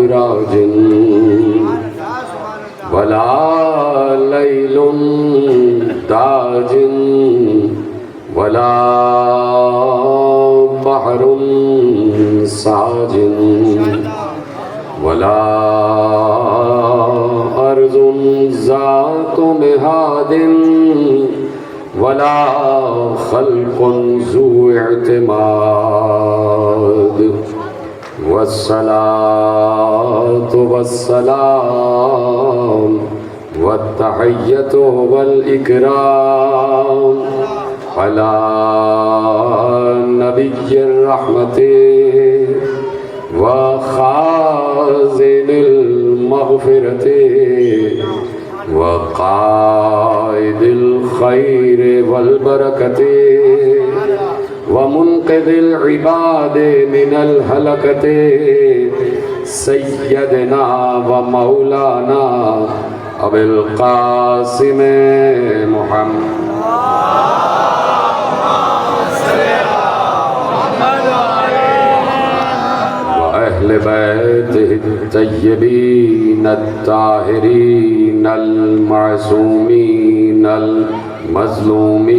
سراج ولا ليل داج ولا بحر ساج ولا أرض ذات مهاد ولا خلق ذو اعتماد والصلاة والسلام والتحية والإكرام على نبي الرحمة وخازن المغفرة وقائد الخير والبركة ومنقذ العباد من الهلكة سيدنا ومولانا أبي القاسم محمد وأهل بيته الطيبين الطاهرين المعصومين المظلومين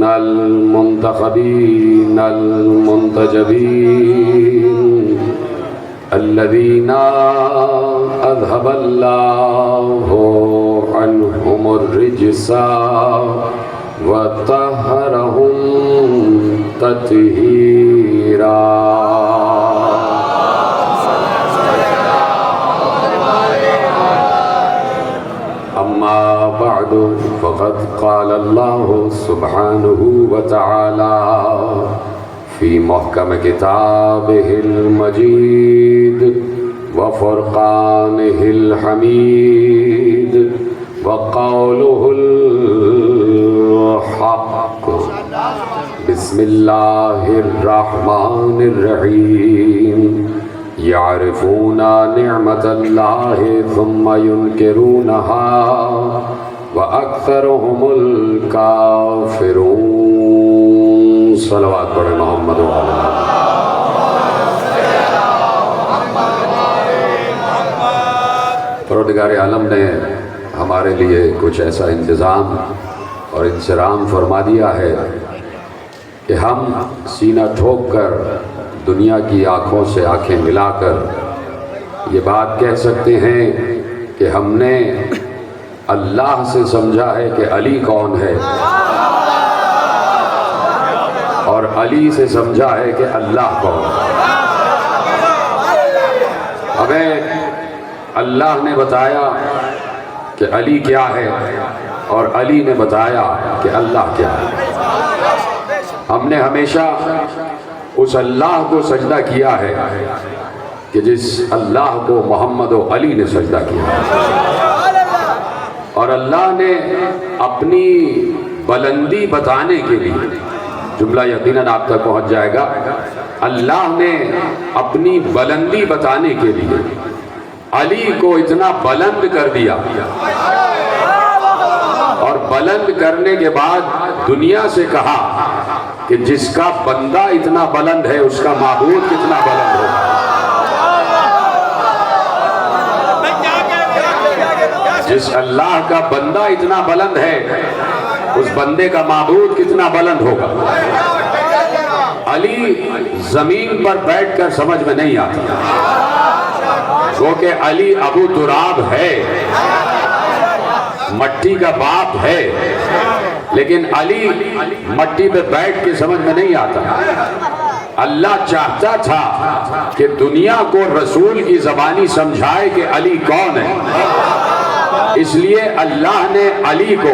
المنتخبين المنتجبين الذين أذهب الله عنهم الرجس وطهرهم تطهيرا. أما بعد فقد قال الله سبحانه وتعالى في محكم كتابه المجيد وفرقانه الحميد وقوله الحق بسم الله الرحمن الرحيم يعرفون نعمة الله ثم ينكرونها وأكثرهم الكافرون. صلوات پڑھیں محمد وعلى پروردگار عالم نے ہمارے لیے کچھ ایسا انتظام اور انصرام فرما دیا ہے کہ ہم سینہ ٹھوک کر دنیا کی آنکھوں سے آنکھیں ملا کر یہ بات کہہ سکتے ہیں کہ ہم نے اللہ سے سمجھا ہے کہ علی کون ہے اور علی سے سمجھا ہے کہ اللہ کون ہے. ہمیں اللہ نے بتایا کہ علی کیا ہے اور علی نے بتایا کہ اللہ کیا ہے. ہم نے ہمیشہ اس اللہ کو سجدہ کیا ہے کہ جس اللہ کو محمد و علی نے سجدہ کیا ہے. اور اللہ نے اپنی بلندی بتانے کے لیے، جملہ یقیناً آپ تک پہنچ جائے گا، اللہ نے اپنی بلندی بتانے کے لیے علی کو اتنا بلند کر دیا، اور بلند کرنے کے بعد دنیا سے کہا کہ جس کا بندہ اتنا بلند ہے اس کا معبود کتنا بلند ہو. جس اللہ کا بندہ اتنا بلند ہے اس بندے کا معبود کتنا بلند ہوگا. علی زمین پر بیٹھ کر سمجھ میں نہیں آتا، کیونکہ علی ابو تراب ہے، مٹی کا باپ ہے، لیکن علی مٹی پہ بیٹھ کے سمجھ میں نہیں آتا. اللہ چاہتا تھا کہ دنیا کو رسول کی زبانی سمجھائے کہ علی کون ہے. اس لیے اللہ نے علی کو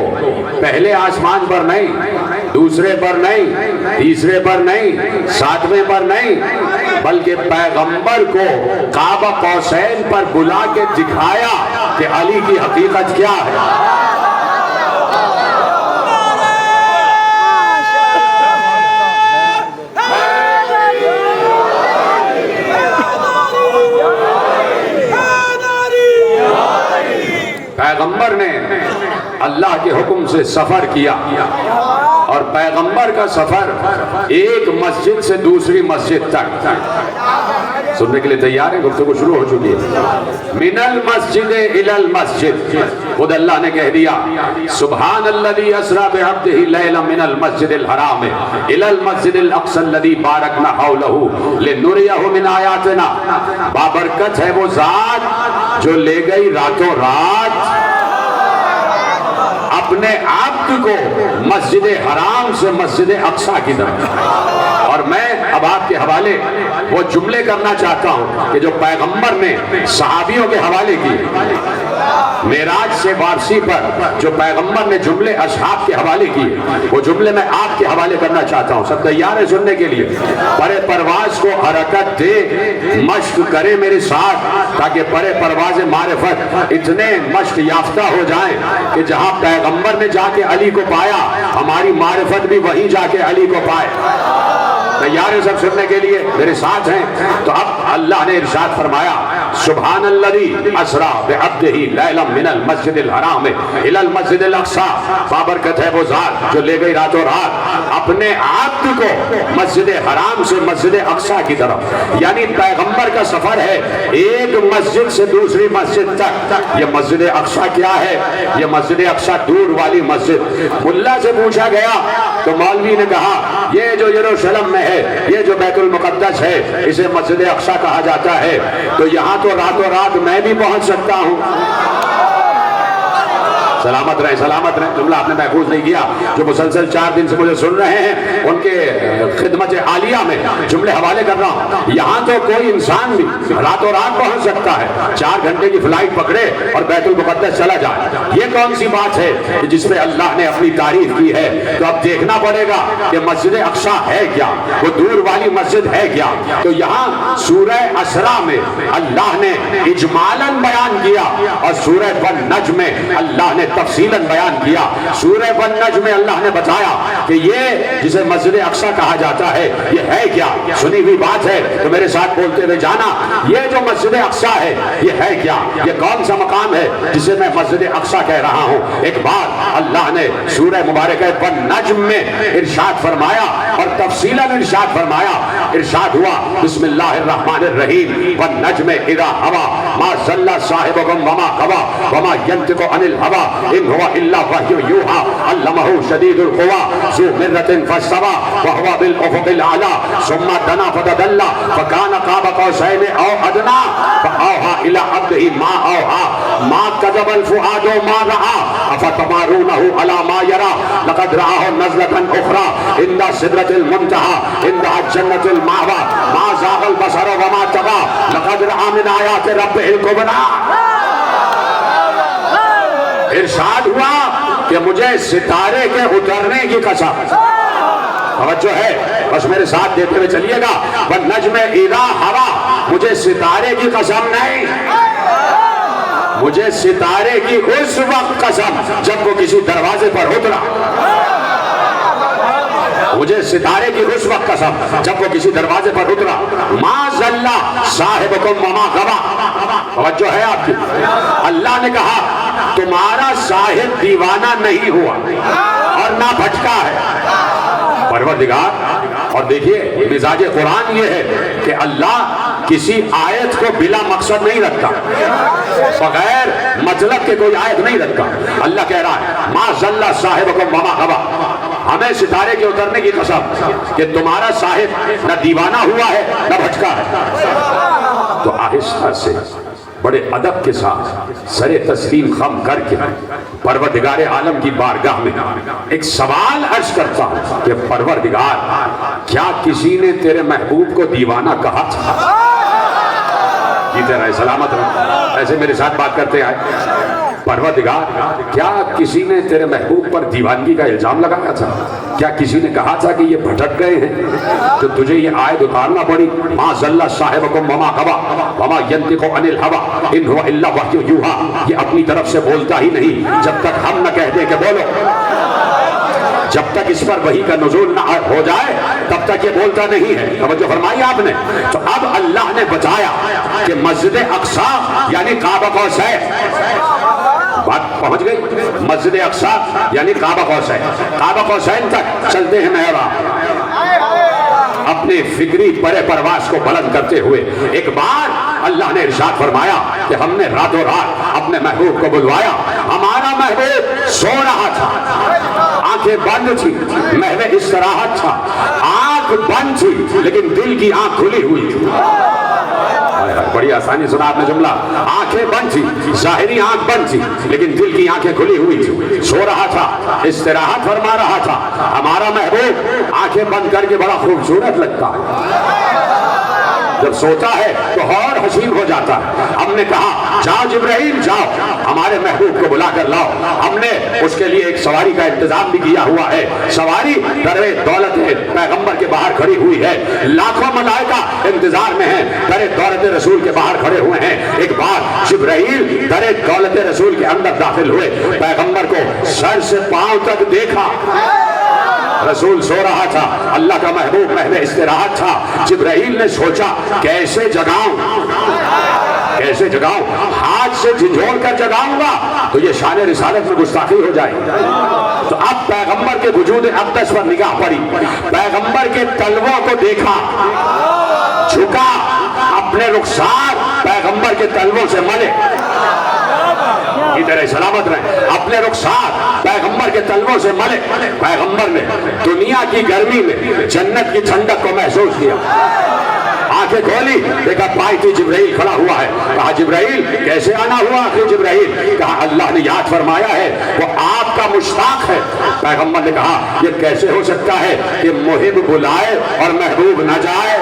پہلے آسمان پر نہیں، دوسرے پر نہیں، تیسرے پر نہیں، ساتویں پر نہیں، بلکہ پیغمبر کو قاب قوسین پر بلا کے دکھایا کہ علی کی حقیقت کیا ہے. پیغمبر نے اللہ کے حکم سے سفر کیا، اور پیغمبر کا سفر ایک مسجد سے دوسری مسجد تک، سننے کے لیے تیار ہیں؟ گفتگو شروع ہو چکی ہے. من المسجد الی المسجد، خود اللہ نے کہہ دیا سبحان الذی اسری بعبدہ لیلا من المسجد الحرام الی المسجد الاقصی الذی بارکنا حولہ لنریہ من آیاتنا. بابرکت ہے وہ ذات جو لے گئی راتوں رات اپنے عبد کو مسجد حرام سے مسجد اقصی کی طرف. اور میں اب آپ کے حوالے وہ جملے کرنا چاہتا ہوں کہ جو پیغمبر نے صحابیوں کے حوالے کی. معراج سے واپسی پر جو پیغمبر نے جملے اصحاب کے حوالے کیے وہ جملے میں آپ کے حوالے کرنا چاہتا ہوں. سب تیار ہیں سننے کے لیے؟ پرے پرواز کو حرکت دے، مشق کرے میرے ساتھ تاکہ پرے پرواز معرفت اتنے مشق یافتہ ہو جائیں کہ جہاں پیغمبر نے جا کے علی کو پایا ہماری معرفت بھی وہیں جا کے علی کو پائے. تیار ہیں سب سننے کے لیے؟ میرے ساتھ ہیں؟ تو اب اللہ نے ارشاد فرمایا سبحان الذی اسری بعبدہ لیلا من المسجد الحرام الی المسجد الاقصی. بابرکت ہے وہ ذات جو لے گئی راتوں رات اپنے عبد کو مسجد حرام سے مسجد اقصی کی طرف. یعنی پیغمبر کا سفر ہے ایک مسجد سے دوسری مسجد تک. یہ مسجد اقصی کیا ہے؟ یہ مسجد اقصی دور والی مسجد. ملا سے پوچھا گیا تو مولوی نے کہا یہ جو یروشلم میں ہے یہ جو بیت المقدس ہے اسے مسجد اقصی کہا جاتا ہے. تو یہاں تو راتوں رات میں بھی پہنچ سکتا ہوں. سلامت رہیں سلامت رہیں. جملہ آپ نے محفوظ نہیں کیا. جو مسلسل 4 دن سے مجھے سن رہے ہیں ان کے خدمت عالیہ میں جملے حوالے کر رہا ہوں. یہاں تو کوئی انسان بھی راتوں رات پہنچ سکتا ہے. 4 گھنٹے کی فلائٹ پکڑے اور بیت المقدس چلا جائے. یہ کون سی بات ہے کہ جس پہ اللہ نے اپنی تعریف کی ہے؟ تو اب دیکھنا پڑے گا کہ مسجد اقصی ہے کیا، وہ دور والی مسجد ہے کیا. تو یہاں سورہ اسراء میں اللہ نے اجمالاً بیان کیا اور سورہ والنجم میں اللہ نے تفصیلاً بیان کیا. سورہ والنجم میں اللہ نے بتایا کہ یہ جسے مسجد اقصی کہا جاتا ہے یہ ہے کیا. سنی ہوئی بات ہے تو میرے ساتھ بولتے ہوئے جانا یہ جو مسجد اقصی ہے یہ ہے کیا، یہ کون سا مقام ہے جسے میں مسجد اقصی کہہ رہا ہوں. ایک بار اللہ نے سورہ مبارکہ والنجم میں ارشاد فرمایا اور تفصیلاً ارشاد فرمایا. ارشاد ہوا بسم اللہ الرحمن الرحیم والنجم اذا ہوا ما ضل صاحبکم وما غوی وما ینطق عن الہوی ان هو الا وحی یوحی علمہ شدید القوی ذو مرۃ فاستوی وهو بالافق الاعلی ثم دنا فتدلی فکان قاب قوسین او ادنی فاوحی الی عبدہ ما اوحی ما کذب الفؤاد ما رأى افتمارونہ علی ما یری لقد رآہ نزلۃ اخری عند سدرۃ المنتہی عندها جنۃ المأوی ما زاغ البصر وما طغی لقد رأى من آیات ربہ الکبریٰ. ارشاد ہوا کہ مجھے ستارے کے اترنے کی قسم. توجہ ہے بس میرے ساتھ دیتے ہوئے چلیے گا. والنجم اذا ہوا مجھے ستارے کی قسم نہیں، مجھے ستارے کی اس وقت قسم جب وہ کسی دروازے پر اترا. مجھے ستارے کی اس وقت قسم جب وہ کسی دروازے پر اترا. ما ضل صاحبکم وما غوی. توجہ ہے آپ کی. اللہ نے کہا تمہارا صاحب دیوانہ نہیں ہوا اور نہ بھٹکا ہے. پروردگار اور دیکھیے مزاج قرآن یہ ہے کہ اللہ کسی آیت کو بلا مقصد نہیں رکھتا، بغیر مطلب کے کوئی آیت نہیں رکھتا. اللہ کہہ رہا ہے ما ضل صاحبکم وما غوی. ہمیں ستارے کے اترنے کی قسم کہ تمہارا صاحب نہ دیوانہ ہوا ہے نہ بھٹکا ہے. تو آہستہ سے بڑے ادب کے ساتھ سر تسلیم خم کر کے پروردگار عالم کی بارگاہ میں ایک سوال عرض کرتا ہوں کہ پروردگار کیا کسی نے تیرے محبوب کو دیوانہ کہا تھا؟ جیتے رہے سلامت رہے. ایسے میرے ساتھ بات کرتے آئے. پروردگار کیا کسی نے تیرے محبوب پر دیوانگی کا الزام لگایا تھا؟ کیا کسی نے کہا تھا کہ یہ بھٹک گئے ہیں تو تجھے یہ آیت اتارنا پڑی ما ضل صاحبکم وما غوی وما ینطق عن الہوی ان هو الا وحی یوحی. یہ اپنی طرف سے بولتا ہی نہیں جب تک ہم نہ کہہ دیں کہ بولو. جب تک اس پر وحی کا نزول نہ ہو جائے تب تک یہ بولتا نہیں ہے. توجہ فرمائی آپ نے. تو اب اللہ نے بتایا کہ مسجد اقصی یعنی کعبہ قوسین. بات پہنچ گئی. مسجد اقصی یعنی کعبہ قوسین. کعبہ قوسین تک چلتے ہیں محراب. اپنے فکری پرے پرواز کو بلند کرتے ہوئے ایک بار اللہ نے ارشاد فرمایا کہ ہم نے راتوں رات اپنے محبوب کو بلوایا. ہمارا محبوب سو رہا تھا, آنکھیں بند تھی, محو استراحت تھا, آنکھ بند تھی لیکن دل کی آنکھ کھلی ہوئی تھی. بڑی آسانی سنا آپ نے جملہ. آنکھیں بند تھی, ظاہری آنکھ بند تھی لیکن دل کی آنکھیں کھلی ہوئی تھی. سو رہا تھا, استراحت فرما رہا تھا. ہمارا محبوب آنکھیں بند کر کے بڑا خوبصورت لگتا ہے, جب سوتا ہے تو اور حسین ہو جاتا ہے. ہم نے کہا جاؤ جبرائیل جاؤ, ہمارے محبوب کو بلا کر لاؤ. ہم نے اس کے لیے ایک سواری کا انتظام بھی کیا ہوا ہے. سواری در دولت پیغمبر کے باہر کھڑی ہوئی ہے. لاکھوں ملائکہ انتظار میں ہیں, در دولت رسول کے باہر کھڑے ہوئے ہیں. ایک بار جبرائیل در دولت رسول کے اندر داخل ہوئے, پیغمبر کو سر سے پاؤں تک دیکھا. رسول سو رہا تھا, اللہ کا محبوب محو استراحت تھا. جبرائیل نے سوچا کیسے جگاؤں, کیسے جگاؤں, ہاتھ سے جھنجھوڑ کر جگاؤں گا تو یہ شان رسالت میں گستاخی ہو جائے. تو اب پیغمبر کے وجود اقدس پر نگاہ پڑی, پیغمبر کے تلووں کو دیکھا, جھکا, اپنے رخسار پیغمبر کے تلووں سے ملے. ادھر سلامت رہے, اپنے رخسار پیغمبر کے تلووں سے ملے. پیغمبر نے دنیا کی گرمی میں جنت کی ٹھنڈک کو محسوس کیا. آنکھیں کھولی, دیکھا پائے جبرائیل کھڑا ہوا ہے. کہا جبرائیل کیسے آنا ہوا آخر جبرائیل؟ کہا اللہ نے یاد فرمایا ہے وہ آپ کا مشتاق ہے. پیغمبر نے کہا یہ کیسے ہو سکتا ہے کہ محب بلائے اور محبوب نہ جائے؟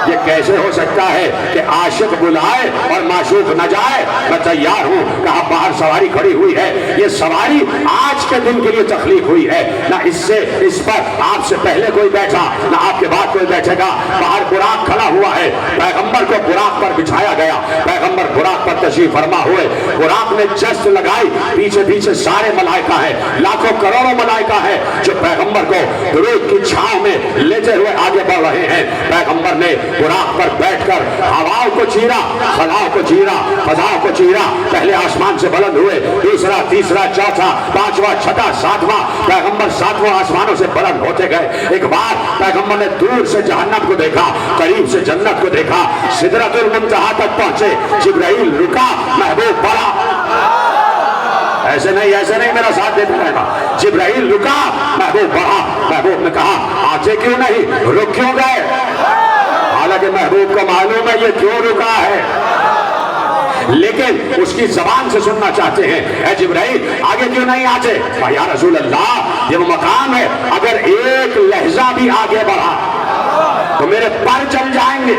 یہ کیسے ہو سکتا ہے کہ عاشق بلائے اور معشوق نہ جائے؟ میں تیار ہوں. کہا باہر سواری کھڑی ہوئی ہے, یہ سواری آج کے دن کے لیے تخلیق ہوئی ہے, نہ اس پر آپ سے پہلے کوئی بیٹھا نہ آپ کے بعد کوئی بیٹھے گا. باہر براق کھڑا ہوا ہے, پیغمبر کو براق پر بچھایا گیا. پیغمبر براق پر تشریف فرما ہوئے, براق نے جست لگائی, پیچھے پیچھے سارے ملائکہ ہیں, لاکھوں کروڑوں ملائکہ ہیں جو پیغمبر کو درود کی چھاؤں میں لیتے ہوئے آگے بڑھ رہے ہیں. پیغمبر نے براق پر بیٹھ کر ہواؤں کو چیرا, خلاؤں کو چیرا, فضاؤں کو چیرا. پہلے آسمان سے بلند ہوئے, دوسرا, تیسرا, چوتھا, پانچواں, چھٹا, ساتواں. پیغمبر ساتواں آسمانوں سے بلند ہوتے گئے. ایک بار پیغمبر نے دور سے جہنم کو دیکھا, قریب سے جنت کو دیکھا. سدرۃ المنتہا تک پہنچے, جبرائیل رکا, محبوب بڑھا. ایسے نہیں میرا ساتھ دیتے رہنا. جبرائیل رکا, محبوب بڑھا. محبوب نے کہا آتے کیوں نہیں, رک کیوں گئے؟ حالانکہ محبوب کو معلوم ہے یہ کیوں رکا ہے, لیکن اس کی زبان سے سننا چاہتے ہیں. اے جبرائیل آگے کیوں نہیں آتے؟ یا رسول اللہ یہ وہ مقام ہے, اگر ایک لہجہ بھی آگے بڑھا تو میرے پر چل جائیں گے.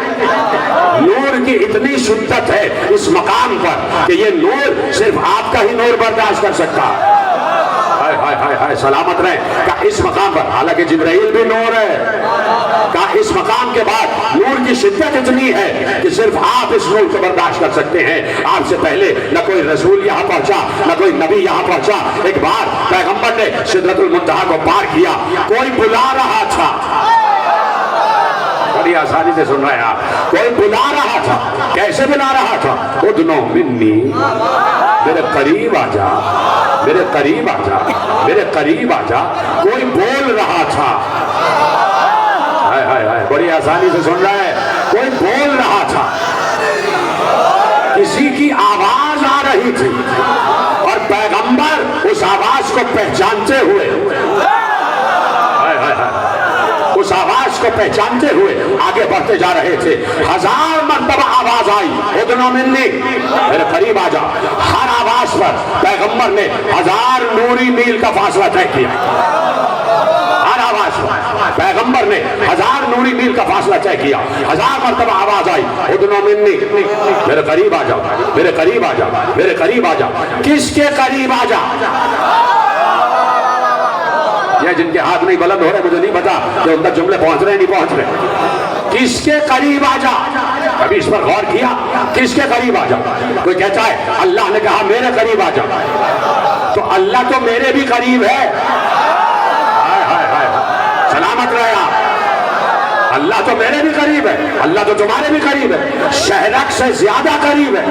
نور کی اتنی شدت ہے اس مقام پر کہ یہ نور صرف آپ کا ہی نور برداشت کر سکتا ہے. سلامت رہے. کہ اس مقام پر, حالانکہ جبرائیل بھی نور ہے, کہ اس مقام کے بعد نور کی شدت اتنی ہے کہ صرف آپ اس نور کو برداشت کر سکتے ہیں. آپ سے پہلے نہ کوئی رسول یہاں پہنچا, نہ کوئی نبی یہاں پہنچا. ایک بار پیغمبر نے سدرۃ المنتہا کو پار کیا, کوئی بلا رہا تھا. بڑی آسانی سے سن رہے ہیں آپ, کوئی بلا رہا تھا. کیسے بلا رہا تھا؟ ادنو منی, میرے قریب آ جا, میرے قریب آ جا, میرے قریب آ جا. کوئی بول رہا تھا. بڑی آسانی سے سن رہا ہے, کوئی بول رہا تھا, کسی کی آواز آ رہی تھی اور پیغمبر اس آواز کو پہچانتے ہوئے, اس آواز کو پہچانتے ہوئے آگے بڑھتے جا رہے تھے. 1000 مرتبہ آواز آئی, ادنو منی, میرے قریب آ جا. ہر آواز پر پیغمبر نے 1000 نوری میل کا فاصلہ طے کیا. ہر آواز پر پیغمبر نے 1000 نوری میل کا فاصلہ طے کیا. 1000 مرتبہ آواز آئی, ادنو منی, میرے قریب آ جا, میرے قریب آ جا, میرے قریب آ جا. کس کے قریب آ جا؟ یہ جن کے ہاتھ نہیں بلند ہو رہے, مجھے نہیں پتا کہ ان تک جملے پہنچ رہے ہیں نہیں پہنچ رہے. کس کے قریب آ جا؟ کبھی اس پر غور کیا؟ کس کے قریب آ جا؟ کوئی کہتا ہے اللہ نے کہا میرے قریب آ جا, تو اللہ تو میرے بھی قریب ہے. سلامت رہے آپ. اللہ تو میرے بھی قریب ہے, اللہ تو تمہارے بھی قریب ہے, شہرک سے زیادہ قریب ہے.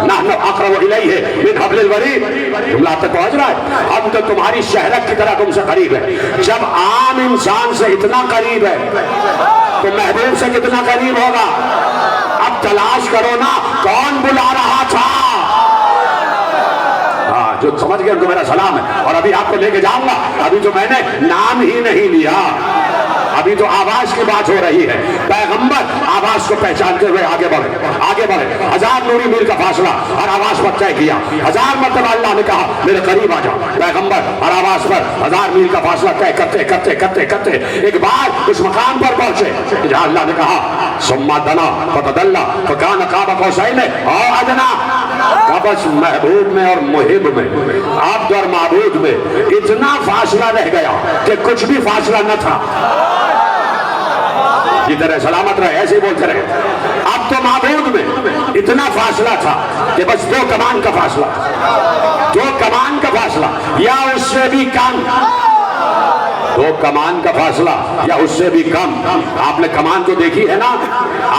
نحن اقرب الیہ من حبل الورید, جملہ آپ تک پہنچ رہا ہے؟ ہم تو تمہاری شہرک کی طرح تم سے قریب ہے. جب عام انسان سے اتنا قریب ہے تو محبوب سے کتنا قریب ہوگا؟ اب تلاش کرو نا کون بلا رہا تھا. ہاں, جو سمجھ گئے ان کو میرا سلام ہے. اور ابھی آپ کو لے کے جاؤں گا, ابھی تو میں نے نام ہی نہیں لیا, ابھی تو آواز کی بات ہو رہی ہے. پیغمبر آواز کو پہچانتے ہوئے آگے بڑھے. 1000 نوری میل کا فاصلہ اور آواز پر طے کیا. 1000 مرتبہ اللہ نے کہا میرے قریب آ جاؤ. پیغمبر اور آواز پر 1000 میل کا فاصلہ طے کرتے ایک بار اس مقام پر پہنچے جہاں اللہ نے کہا ثم دنا فتدلی فکان قاب قوسین او ادنی. بس محبوب میں اور محب میں, عبد اور معبود میں اتنا فاصلہ رہ گیا کہ کچھ بھی فاصلہ نہ تھا. جدھر ہے سلامت رہے, ایسے ہی بولتے رہے. اب تو معبود میں اتنا فاصلہ تھا کہ بس 2 کمان کا فاصلہ, 2 کمان کا فاصلہ یا اس سے بھی کم, 2 کمان کا فاصلہ یا اس سے بھی کم. آپ نے کمان تو دیکھی ہے نا,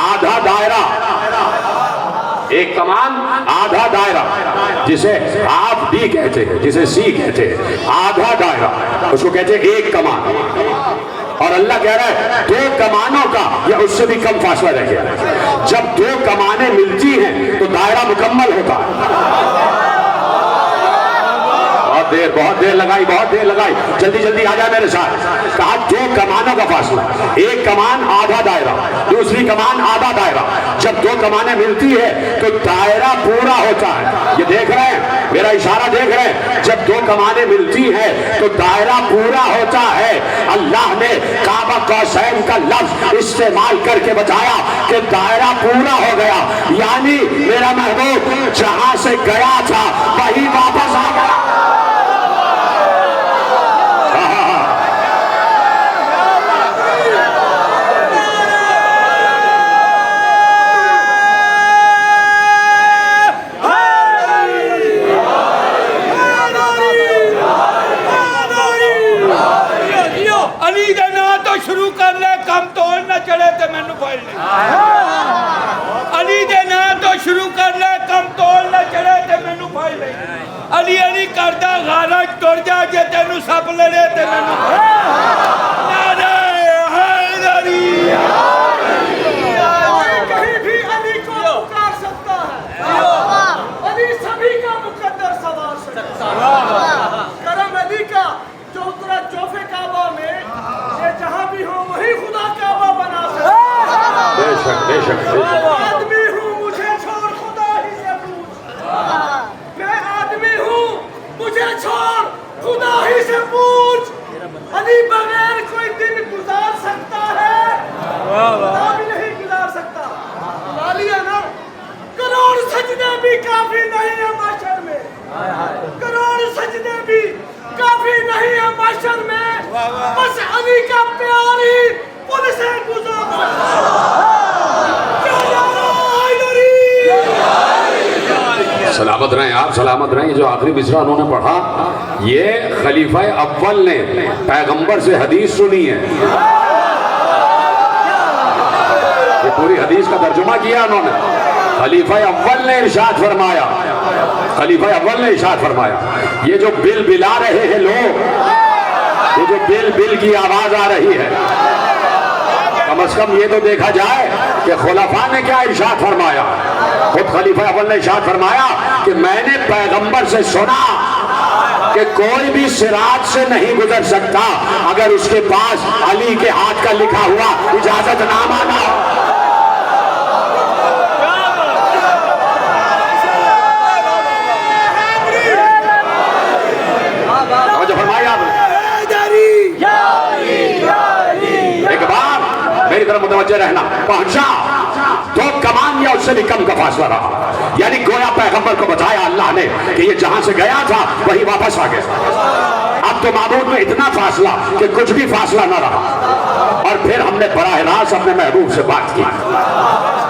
آدھا دائرہ, ایک کمان آدھا دائرہ, جسے آپ ڈی کہتے ہیں, جسے سی کہتے ہیں, آدھا دائرہ اس کو کہتے ہیں ایک کمان. اور اللہ کہہ رہا ہے 2 کمانوں کا یا اس سے بھی کم فاصلہ رہ گیا. جب 2 کمانیں ملتی ہیں تو دائرہ مکمل ہوتا ہے. بہت دیر لگائی, جلدی آ جائے میرے ساتھ. کہا 2 کمانوں کا فاصلہ, ایک کمان آدھا دائرہ, دوسری کمان آدھا دائرہ. جب 2 کمانیں ملتی ہے تو دائرہ پورا ہوتا ہے. یہ دیکھ رہے ہیں, میرا اشارہ دیکھ رہے ہیں, جب 2 کمانیں ملتی ہیں تو دائرہ پورا ہوتا ہے. اللہ نے کعبہ قوسین کا لفظ استعمال کر کے بتایا کہ دائرہ پورا ہو گیا, یعنی میرا محبوب جہاں سے گیا تھا وہی واپس آ گیا. شروع کر لے, کم توڑ نہ چڑھے تے مینوں پڑھ لے. علی دے نام تو شروع کر لے, کم توڑ نہ چڑھے تے مینوں پڑھ لے. علی کردا غارت ٹر جا جے تینوں سپ لڑے تے مینوں پڑھ لے. نعرہ حیدری. کہیں بھی علی کو پکار سکتا ہے, علی سبھی کا مقدر سوار سکتا ہے. کرم علی کا جو اترا جوف کعبہ میں, یہ جہاں بھی ہو وہی خدا کعبہ بنا سکتا ہے. بے شک میں آدمی ہوں, مجھے چھوڑ خدا ہی سے پوچھ. میں آدمی ہوں, مجھے چھوڑ خدا ہی سے پوچھ. علی بغیر کوئی دن گزار سکتا ہے, خدا بھی نہیں گزار سکتا. لالیہ نا, کروڑ سجدے بھی کافی نہیں ہے معاشر میں, کروڑ سجدے بھی کافی نہیں ہے معاشر میں, بس علی کا پیار ہی ان سے گزارتا ہے. سلامت رہیں آپ, سلامت رہیں. جو آخری مصرع انہوں نے پڑھا, یہ خلیفہ اول نے پیغمبر سے حدیث سنی ہے. یہ پوری حدیث کا ترجمہ کیا انہوں نے. خلیفہ اول نے ارشاد فرمایا, خلیفہ اول نے ارشاد فرمایا, یہ جو بل بلا رہے ہیں لوگ, یہ جو بل بل کی آواز آ رہی ہے, کم از کم یہ تو دیکھا جائے کہ خلفاء نے کیا ارشاد فرمایا. خود خلیفہ اول نے ارشاد فرمایا کہ میں نے پیغمبر سے سنا کہ کوئی بھی صراط سے نہیں گزر سکتا اگر اس کے پاس علی کے ہاتھ کا لکھا ہوا اجازت نامہ نہ ہو. ایک بار میری طرف متوجہ رہنا, پہنچا 2 کمان یا اس سے بھی کم کا فاصلہ رہا, یعنی گویا پیغمبر کو بتایا اللہ نے کہ یہ جہاں سے گیا تھا وہی واپس آ گیا. اب تو معبود میں اتنا فاصلہ کہ کچھ بھی فاصلہ نہ رہا. اور پھر ہم نے براہ راست اپنے محبوب سے بات کی.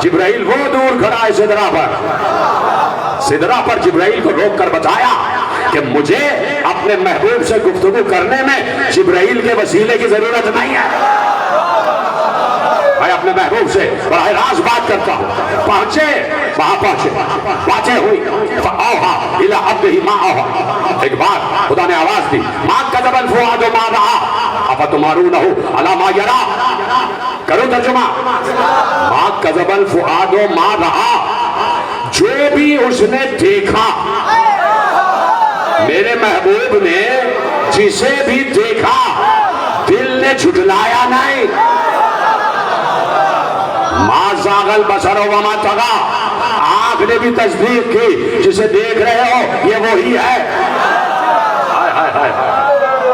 جبرائیل وہ دور کھڑا ہے سدرہ پر جبرائیل کو روک کر بتایا کہ مجھے اپنے محبوب سے گفتگو کرنے میں جبرائیل کے وسیلے کی ضرورت نہیں ہے. اپنے محبوب سے براہ راست بات کرتا ہوں. پہنچے وہاں پہنچے واضح ہوئی فاوحا الی عبدہ ما اوحا. ایک بار خدا نے آواز دی ما کذب الفؤاد ما رأى افتمارونہ علی ما یرا. کرو ترجمہ ما کذب الفؤاد ما رأى. جو بھی اس نے دیکھا میرے محبوب نے جسے بھی دیکھا دل نے جھٹلایا نہیں. ما زاغ البصر وما طغى. آنکھ نے بھی تصدیق کی جسے دیکھ رہے ہو یہ وہی ہے.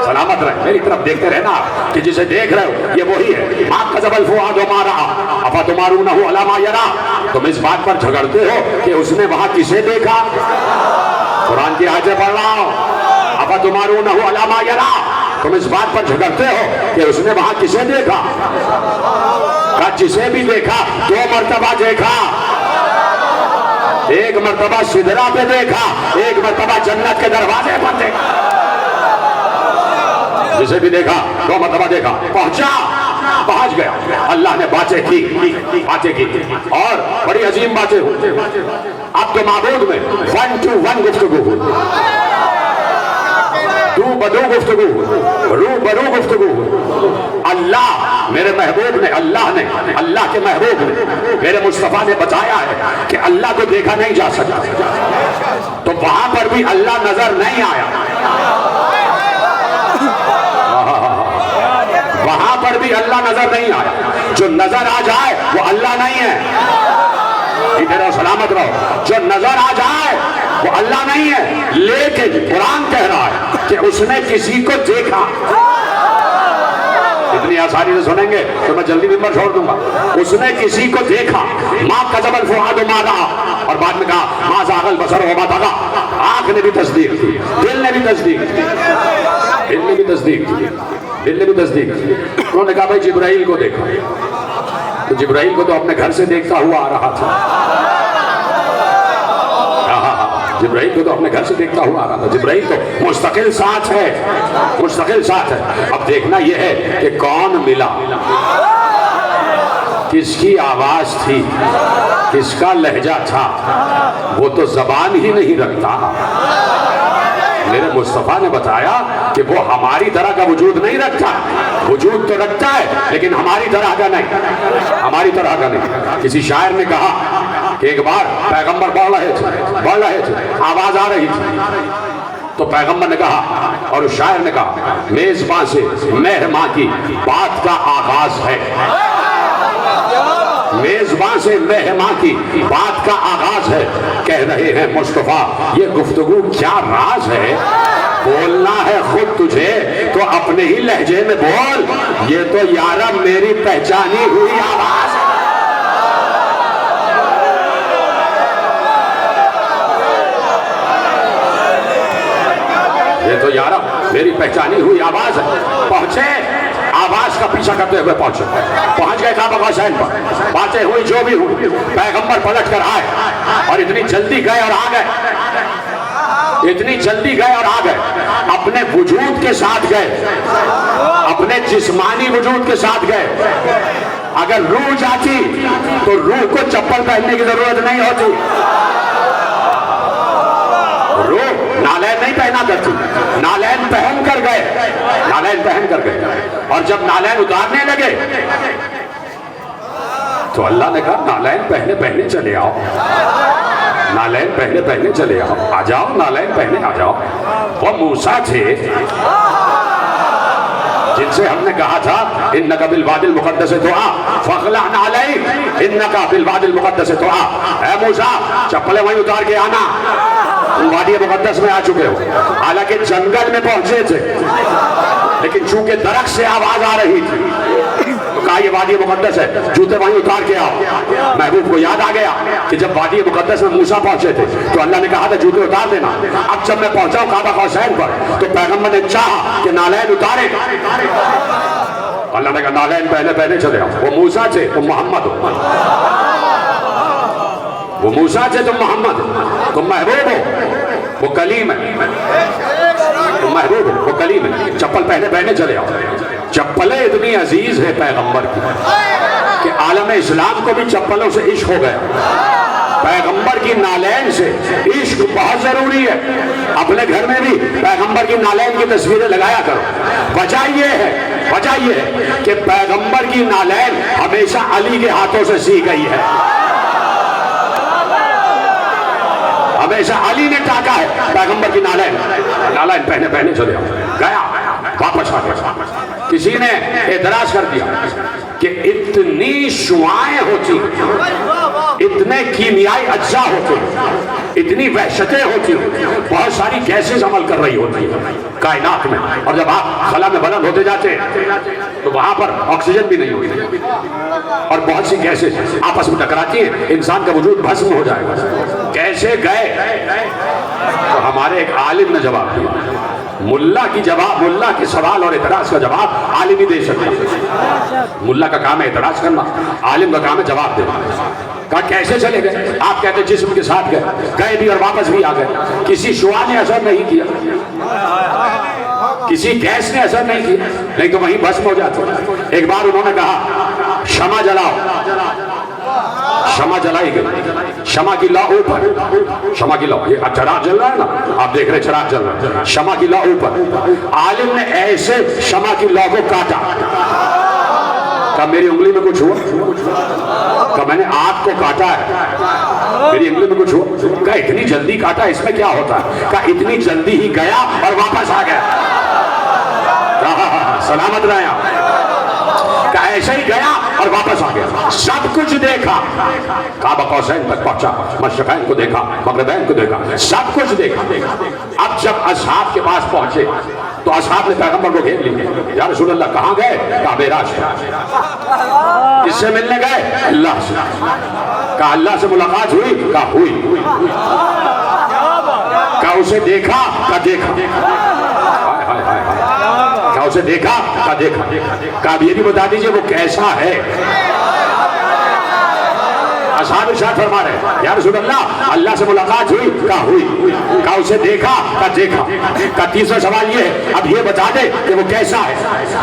سلامت رہے میری طرف دیکھتے رہنا کہ جسے دیکھ رہے ہو یہ وہی ہے. ما کذب الفؤاد ما رأى افتمارونہ علی ما یرا. تم اس بات پر جھگڑتے ہو کہ اس نے وہاں کسے دیکھا. قرآن کی آیتیں پڑھ رہا ہوں افتمارونہ علی ما یرا. تم اس بات پر جھگڑتے ہو کہ اس نے وہاں کسے دیکھا. کہا جسے بھی دیکھا 2 مرتبہ دیکھا. ایک مرتبہ سدرہ پہ دیکھا, ایک مرتبہ جنت کے دروازے پر دیکھا. جسے بھی دیکھا 2 مرتبہ دیکھا. پہنچ گیا. اللہ نے باتیں کی اور بڑی عظیم باتیں ہوئی. اب تو معبود میں 1 to 1 گفتگو ہوئی, دو بدو گفتگو ہوئی, رو برو گفتگو ہوئی. اللہ میرے محبوب نے اللہ کے محبوب نے میرے مصطفیٰ نے بتایا ہے کہ اللہ کو دیکھا نہیں جا سکتا. تو وہاں پر بھی اللہ نظر نہیں آیا. وہاں پر بھی اللہ نظر نہیں آیا. جو نظر آ جائے وہ اللہ نہیں ہے. ادھر رہو سلامت رہو. جو نظر آ جائے وہ اللہ نہیں ہے. لیکن قرآن کہہ رہا ہے کہ اس نے کسی کو دیکھا. اتنی آسانی سے سنیں گے تو میں جلدی ممبر چھوڑ دوں گا. اس نے کسی کو دیکھا. ما کذب الفؤاد ما رأى. اور بعد میں کہا ما زاغ البصر وما طغى. آنکھ نے بھی تصدیق کی, دل نے بھی تصدیق کی, دل نے بھی تصدیق کی, دل نے بھی تصدیق کی. انہوں نے کہا بھائی جبرائیل کو دیکھا. تو جبرائیل کو تو اپنے گھر سے دیکھتا ہوا آ رہا تھا. جبرائیل کو تو اپنے گھر سے دیکھتا ہوا آ رہا تھا. جبرائیل تو مستقل ساتھ ہے, مستقل ساتھ ہے. اب دیکھنا یہ ہے کہ کون ملا, کس کی آواز تھی, کس کا لہجہ تھا. وہ تو زبان ہی نہیں رکھتا. میرے مصطفیٰ نے بتایا کہ وہ ہماری طرح کا وجود نہیں رکھتا. وجود تو رکھتا ہے لیکن ہماری طرح کا نہیں, ہماری طرح کا نہیں. کسی شاعر نے کہا کہ ایک بار پیغمبر بڑھ رہے تھے, آواز آ رہی تھی. تو پیغمبر نے کہا اور اس شاعر نے کہا میزباں سے مہرماں کی بات کا آغاز ہے. میزباں سے مہماں کی بات کا آغاز ہے. کہہ رہے ہیں مصطفیٰ یہ گفتگو کیا راز ہے. بولنا ہے خود تجھے تو اپنے ہی لہجے میں بول. یہ تو یارا میری پہچانی ہوئی آواز ہے. یہ تو یارا میری پہچانی ہوئی آواز ہے. پہنچے, آواز کا پیچھا کرتے ہوئے پہنچ گئے کعبہ حسین پر. باتیں ہوئی جو بھی ہوئی, پیغمبر پلٹ کر آئے اور اتنی جلدی گئے اور آ گئے, اتنی جلدی گئے اور آ گئے. اپنے وجود کے ساتھ گئے, اپنے جسمانی وجود کے ساتھ گئے. اگر روح جاتی تو روح کو چپل پہننے کی ضرورت نہیں ہوتی. روح نالین نہیں پہنا کرتی, نالین پہن کر گئے, نالین پہن کر گئے. اور جب نالین اتارنے لگے تو اللہ نے کہا نالین پہنے پہنے چلے آؤ, نالین پہنے پہنے چلے آؤ, آ جاؤ نالین پہنے آ جاؤ. وہ موسیٰ تھے جن سے ہم نے کہا تھا انکا بالوادی المقدس طویٰ فاخلع نعلیک انکا بالوادی المقدس طویٰ. اے موسیٰ چپلیں وہیں اتار کے آنا, تم وادی مقدس میں آ چکے ہو. حالانکہ جنگل میں پہنچے تھے لیکن چونکہ درخت سے آواز آ رہی تھی تو کہا یہ وادی مقدس ہے, جوتے وہیں اتار کے آؤ. محبوب کو یاد آ گیا کہ جب وادی مقدس میں موسیٰ پہنچے تھے تو اللہ نے کہا تھا جوتے اتار دینا. اب جب میں پہنچا ہوں کعبہ حسین پر تو پیغمبر نے چاہا کہ نالین اتارے. اللہ نے کہا نالین پہلے پہلے چلے آؤ. وہ موسیٰ تھے تم محمد ہو, وہ موسیٰ تھے تم محمد ہو, تم محبوب ہو, وہ کلیم ہے, تم محبوب ہے, وہ کلیم ہے. چپل پہنے پہنے چلے آؤ. چپلیں اتنی عزیز ہے پیغمبر کی کہ عالم اسلام کو بھی چپلوں سے عشق ہو گیا. پیغمبر کی نالین سے عشق بہت ضروری ہے. اپنے گھر میں بھی پیغمبر کی نالین کی تصویریں لگایا کرو. وجہ یہ ہے کہ پیغمبر کی نالین ہمیشہ علی کے ہاتھوں سے سی گئی ہے. ہمیشہ علی نے ٹاکا ہے پیغمبر کی نالین پہنے پہنے چلے آؤ. گیا واپس آ گیا. کسی نے اعتراض کر دیا کہ اتنی شعاعیں ہوتی, اتنے کیمیائی اجزاء ہوتے, اتنی وحشتیں ہوتی, بہت ساری گیسز عمل کر رہی ہوتی کائنات میں, اور جب آپ خلا میں بلند ہوتے جاتے تو وہاں پر آکسیجن بھی نہیں ہوتی اور بہت سی گیسز آپس میں ٹکراتی ہیں, انسان کا وجود بھسم ہو جائے گا. کیسے گئے؟ تو ہمارے ایک عالم نے جواب دیا. ملا کے سوال اور اعتراض کا جواب عالم ہی دے سکتا. ملا کا کام ہے اعتراض کرنا, عالم کا کام ہے جواب دینا. کہا کیسے چلے گئے؟ آپ کہتے جسم کے ساتھ گئے بھی اور واپس بھی آ گئے. کسی شعاع نے اثر نہیں کیا, کسی گیس نے اثر نہیں کیا, نہیں تو وہیں بھسم ہو جاتے. ایک بار انہوں نے کہا شمع جلاؤ, شمع جلائی گئی. شمع کی لو اوپر, شمع کی لو, یہ چراغ جل رہا ہے نا, آپ دیکھ رہے چراغ جل رہا ہے, شمع کی لو اوپر. عالم نے ایسے شمع کی لو کو کاٹا. کہا میری انگلی میں کچھ ہوا؟ کہا میں نے آگ کو کاٹا ہے, میری انگلی میں کچھ ہوا؟ کہا اتنی جلدی کاٹا, اس میں کیا ہوتا ہے؟ کہا اتنی جلدی ہی گیا اور واپس آ گیا. سلامت رہے آپ. کہا ایسے ہی گیا اور واپس آ گیا. سب کچھ دیکھا, کعبہ قوسین تک پہنچا, مشرقین کو دیکھا, مغربین کو دیکھا, سب کچھ دیکھا. اب جب اصحاب کے پاس پہنچے تو اصحاب نے پیغمبر کو گھیر لیا. یا رسول اللہ کہاں گئے؟ کہا معراج پہ. کس سے ملنے گئے؟ اللہ سے. کہا اللہ سے ملاقات ہوئی؟ کہا ہوئی. کہا اسے دیکھا؟ کہا دیکھا. کہا اسے دیکھا؟ کہا دیکھا. کہا اب یہ بھی بتا دیجئے وہ کیسا ہے؟ اصحاب ارشاد فرما رہے ہیں یا رسول اللہ اللہ سے ملاقات ہوئی؟ کہا ہوئی. کہا اسے دیکھا؟ کہا دیکھا. کہا تیسرا سوال یہ ہے اب یہ بتا دے کہ وہ کیسا ہے.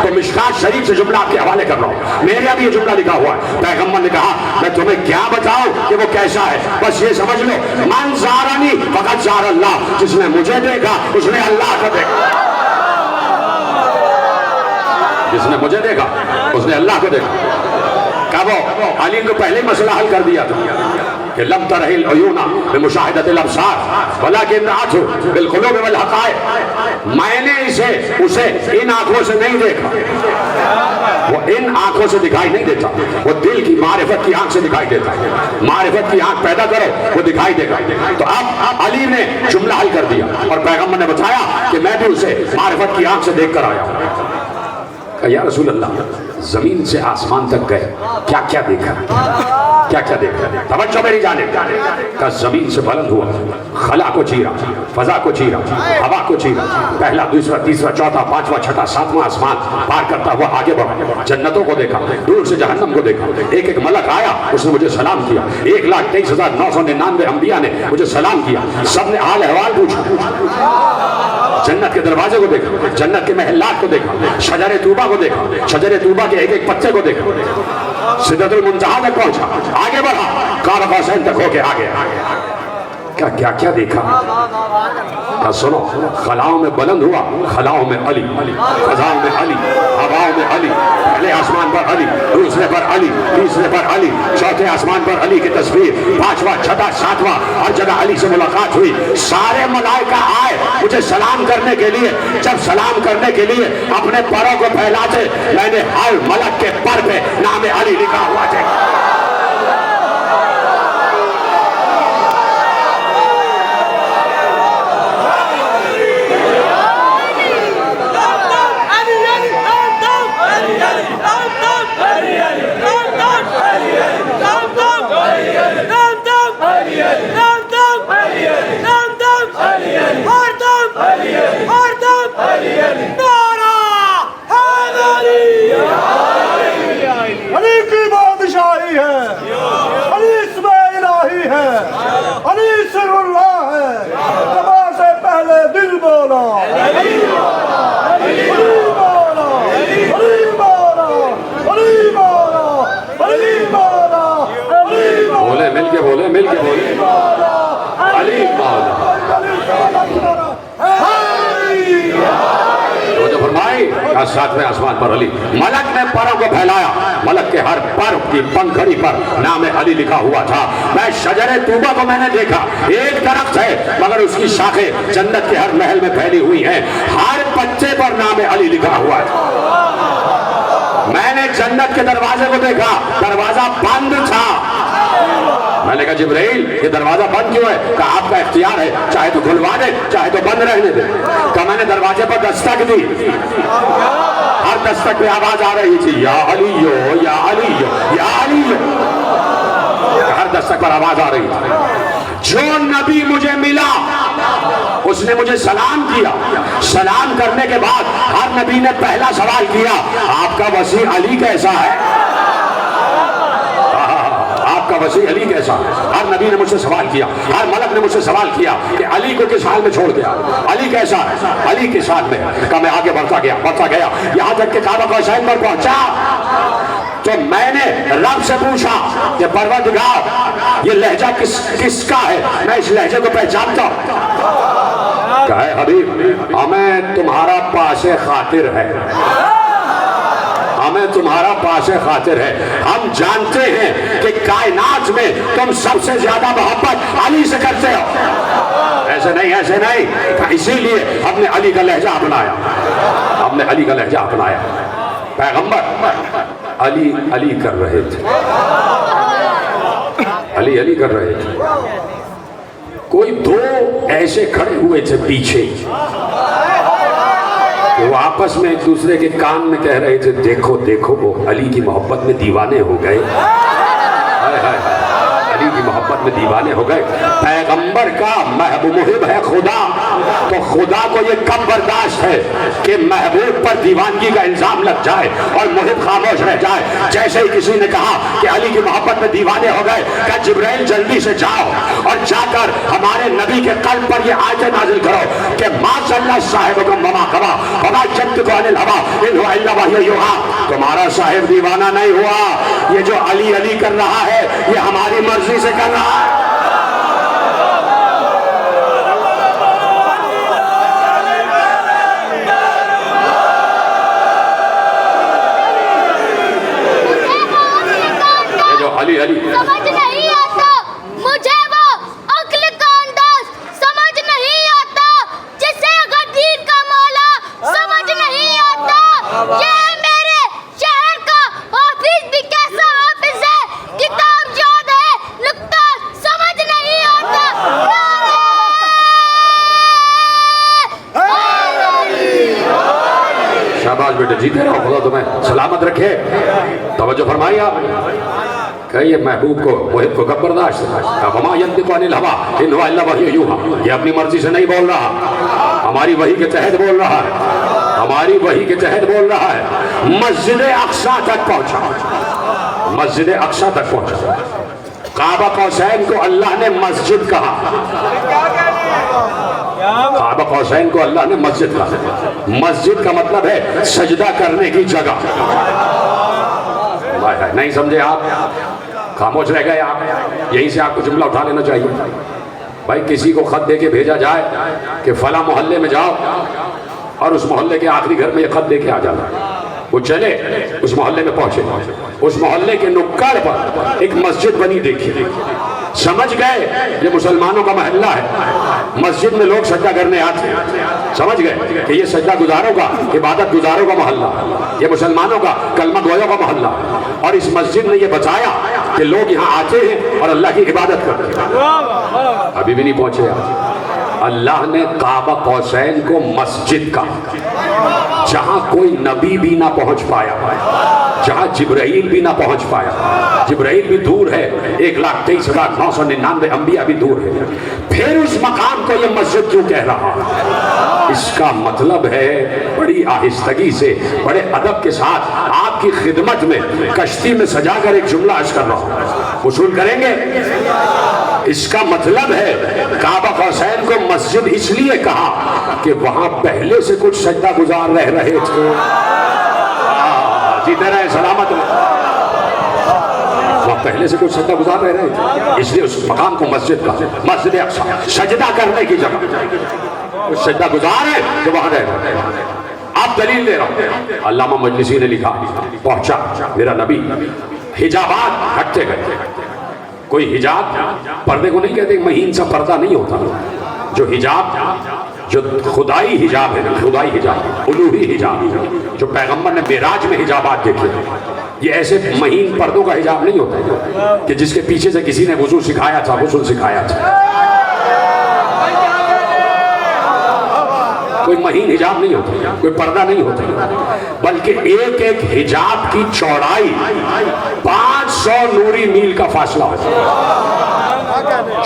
تو مشکات شریف سے جملہ آپ کے حوالے کر رہا ہوں, میرے اب یہ جملہ لکھا ہوا ہے. پیغمبر نے کہا میں تمہیں کیا بتاؤں کہ وہ کیسا ہے, بس یہ سمجھ لو من زارنی فقط زار اللہ, جس نے مجھے دیکھا اس نے اللہ کو دیکھا. جس نے مجھے دیکھا اس نے اللہ کو دیکھا. کہا وہ علی کو پہلے مسئلہ حل کر دیا تھا کہ لم ترہ العیون بمشاہدۃ الابصار ولکن رأت بالقلوب والحقائق. میں نے اسے ان آنکھوں سے نہیں دیکھا, وہ ان آنکھوں سے دکھائی نہیں دیتا, وہ دل کی معرفت کی آنکھ سے دکھائی دیتا ہے. معرفت کی آنکھ پیدا کرو وہ دکھائی دے گا. تو اب علی نے جملہ حل کر دیا اور پیغمبر نے بتایا کہ میں بھی اسے معرفت کی آنکھ سے دیکھ کر آیا ہوں. کہا یا رسول اللہ زمین سے آسمان تک گئے, کیا کیا دیکھا؟ کیا کیا دیکھا؟ توجہ میری جانب. کہا زمین سے بلند ہوا, خلا کو چیرا, فضا کو چیرا, ہوا کو چیرا, پہلا دوسرا تیسرا چوتھا پانچواں چھٹا ساتواں آسمان پار کرتا ہوا آگے بڑھا. جنتوں کو دیکھا, دور سے جہنم کو دیکھا. ایک ایک ملک آیا, اس نے مجھے سلام کیا. 1,23,999 انبیاء نے مجھے سلام کیا. سب نے حال احوال پوچھا. جنت کے دروازے کو دیکھا, جنت کے محلات کو دیکھا, شجر طوبہ کو دیکھا, شجر طوبہ کے ایک ایک پتے کو دیکھا. سدرۃ المنتہا تک پہنچا, آگے بڑھا, قاب قوسین تک ہو کے آگے. کیا کیا دیکھا؟ کہا سنو, خلاؤں میں بلند ہوا, خلاؤں میں علی, فضاؤں میں علی, ہواؤں میں علی, پہلے آسمان پر علی, دوسرے پر علی, تیسرے پر علی, چوتھے آسمان پر علی کی تصویر, پانچواں چھٹا ساتواں ہر جگہ علی سے ملاقات ہوئی. سارے ملائکہ آئے مجھے سلام کرنے کے لیے. جب سلام کرنے کے لیے اپنے پروں کو پھیلاتے, میں نے ہر ملک کے پر پہ نام علی لکھا ہوا تھا. علی کی بادشاہی ہے. کے بولے، مل کے بولے، علی مولا۔ تو جو فرمائی ساتویں آسمان پر علی، ملک نے پروں کو پھیلایا، ملک کے ہر پر کی پنکھڑی پر نام علی لکھا ہوا تھا۔ میں شجر طوبہ کو میں نے دیکھا، ایک درخت ہے مگر اس کی شاخیں جنت کے ہر محل میں پھیلی ہوئی ہیں، ہر پتے پر نام علی لکھا ہوا ہے۔ میں نے جنت کے دروازے کو دیکھا، دروازہ بند تھا۔ میں نے کہا جبرائیل یہ دروازہ بند کیوں ہے؟ کہا آپ کا اختیار ہے، چاہے تو کھلوا دے چاہے تو بند رہنے دے۔ کہا میں نے دروازے پر دستک دی، ہر دستک پہ آواز آ رہی تھی یا علیو یا علیو یا علیو، ہر دستک پر آواز آ رہی تھی۔ جو نبی مجھے ملا اس نے مجھے سلام کیا، سلام کرنے کے بعد ہر نبی نے پہلا سوال کیا آپ کا وسیع علی کیسا ہے؟ آپ کا وسیع علی کیسا ہے؟ ہر نبی نے مجھ سے سوال کیا، ہر ملک نے مجھ سے سوال کیا کہ علی کو کس حال میں چھوڑ گیا، علی کیسا ہے، علی کس حال میں؟ کہ میں آگے بڑھتا گیا یہاں تک کہ کعبہ قوسین پر پہنچا تو میں نے رب سے پوچھا کہ پروردگار یہ لہجہ کس کا ہے، میں اس لہجے کو پہچانتا ہوں۔ کہے حبیب ہمیں تمہارا پاس خاطر ہے، ہمیں تمہارا پاس خاطر ہے، ہم جانتے ہیں کہ کائنات میں تم سب سے زیادہ محبت علی سے کرتے ہو۔ ایسے نہیں، اسی لیے ہم نے علی کا لہجہ اپنایا، ہم نے علی کا لہجہ اپنایا۔ پیغمبر علی کر رہے تھے، علی کر رہے تھے۔ کوئی دو ایسے کھڑے ہوئے تھے پیچھے، وہ آپس میں ایک دوسرے کے کان میں کہہ رہے تھے دیکھو وہ علی کی محبت میں دیوانے ہو گئے، علی کی محبت میں دیوانے ہو گئے۔ پیغمبر کا محب ہے خدا، تو خدا کو یہ کب برداشت ہے کہ محبوب پر دیوانگی کا الزام لگ جائے اور محب خاموش رہ جائے؟ جیسے ہی کسی نے کہا کہ علی کی محبت میں دیوانے ہو گئے، کہ جبرائیل جلدی سے جاؤ اور جا کر ہمارے نبی کے قلب پر یہ آیتیں نازل کرو کہ ما صلی صاحبکم وما غوی وما ینطق عن الہوی ان هو الا وحی یوحی۔ تمہارا صاحب دیوانہ نہیں ہوا، یہ جو علی کر رہا ہے یہ ہماری مرضی سے کر رہا ہے۔ علی سمجھ نہیں آتا مجھے، وہ عقل کا انداز سمجھ نہیں آتا، جسے غدیر کا مولا سمجھ نہیں آتا۔ یہ میرے شہر کا حافظ بھی کیسا حافظ ہے، کتاب یاد ہے نقطہ سمجھ نہیں آتا۔ شاباش بیٹے، جیتے رہو، خدا تمہیں سلامت رکھے۔ توجہ فرمائیے آپ کہ یہ محبوب کو محب کو کب برداشت ہے؟ وما ینطق عن الہوی ان هو الا وحی یوحی، یہ اپنی مرضی سے نہیں بول رہا، ہماری وحی کے تحت بول رہا ہے، ہماری وحی کے تحت بول رہا ہے۔ مسجد اقصی تک پہنچا، مسجد اقصی تک پہنچا۔ کعبہ قوسین کو اللہ نے مسجد کہا، کعبہ قوسین کو اللہ نے مسجد کہا۔ مسجد کا مطلب ہے سجدہ کرنے کی جگہ۔ نہیں سمجھے آپ؟ خاموش رہ گئے آپ؟ یہیں سے آپ کو جملہ اٹھا لینا چاہیے۔ بھائی کسی کو خط دے کے بھیجا جائے کہ فلاں محلے میں جاؤ اور اس محلے کے آخری گھر میں یہ خط دے کے آ جانا، وہ چلے اس محلے میں پہنچے، اس محلے کے نکڑ پر ایک مسجد بنی دیکھی، سمجھ گئے یہ مسلمانوں کا محلہ ہے، مسجد میں لوگ سجدہ کرنے آتے ہیں، سمجھ گئے کہ یہ سجدہ گزاروں کا، عبادت گزاروں کا محلہ، یہ مسلمانوں کا کلمہ گویوں کا محلہ، اور اس مسجد نے یہ بتایا کہ لوگ یہاں آتے ہیں اور اللہ کی عبادت کرتے ہیں۔ ابھی بھی نہیں پہنچے آپ، اللہ نے کعبہ قوسین کو مسجد کہا، جہاں کوئی نبی بھی نہ پہنچ پایا، جہاں جبرائیل بھی نہ پہنچ پایا، جبرائیل بھی دور ہے، 1,23,999 انبیاء بھی دور ہے، پھر اس مقام کو یہ مسجد کیوں کہہ رہا؟ اس کا مطلب ہے بڑی آہستگی سے، بڑے ادب کے ساتھ آپ کی خدمت میں کشتی میں سجا کر ایک جملہ عرض کر رہا ہوں، وصول کریں گے؟ اس کا مطلب ہے کعبہ قوسین کو مسجد اس لیے کہا کہ وہاں پہلے سے کچھ سجدہ گزار رہے تھے، جیتے رہے سلامت رہے، پہلے سے کوئی سجدہ گزار رہے تھے، اس لیے اس مقام کو مسجد کا مسجد اقصی سجدہ کرنے کی جگہ، کچھ سجدہ گزار ہے تو وہاں رہ رہے ہیں۔ آپ دلیل لے رہا ہوں، علامہ مجلسی نے لکھا، پہنچا میرا نبی، حجابات ہٹتے گئے۔ کوئی حجاب پردے کو نہیں کہتے، مہین سا پردہ نہیں ہوتا، جو حجاب جو خدائی حجاب ہے، خدائی حجاب، الوہی حجاب، جو پیغمبر نے معراج میں حجابات دیکھے، یہ ایسے مہین پردوں کا حجاب نہیں ہوتا کہ جس کے پیچھے سے کسی نے وضو سکھایا تھا، غسل سکھایا تھا۔ کوئی مہین حجاب نہیں ہوتا، کوئی پردہ نہیں ہوتا، بلکہ ایک ایک حجاب کی چوڑائی 500 نوری میل کا فاصلہ ہوتا،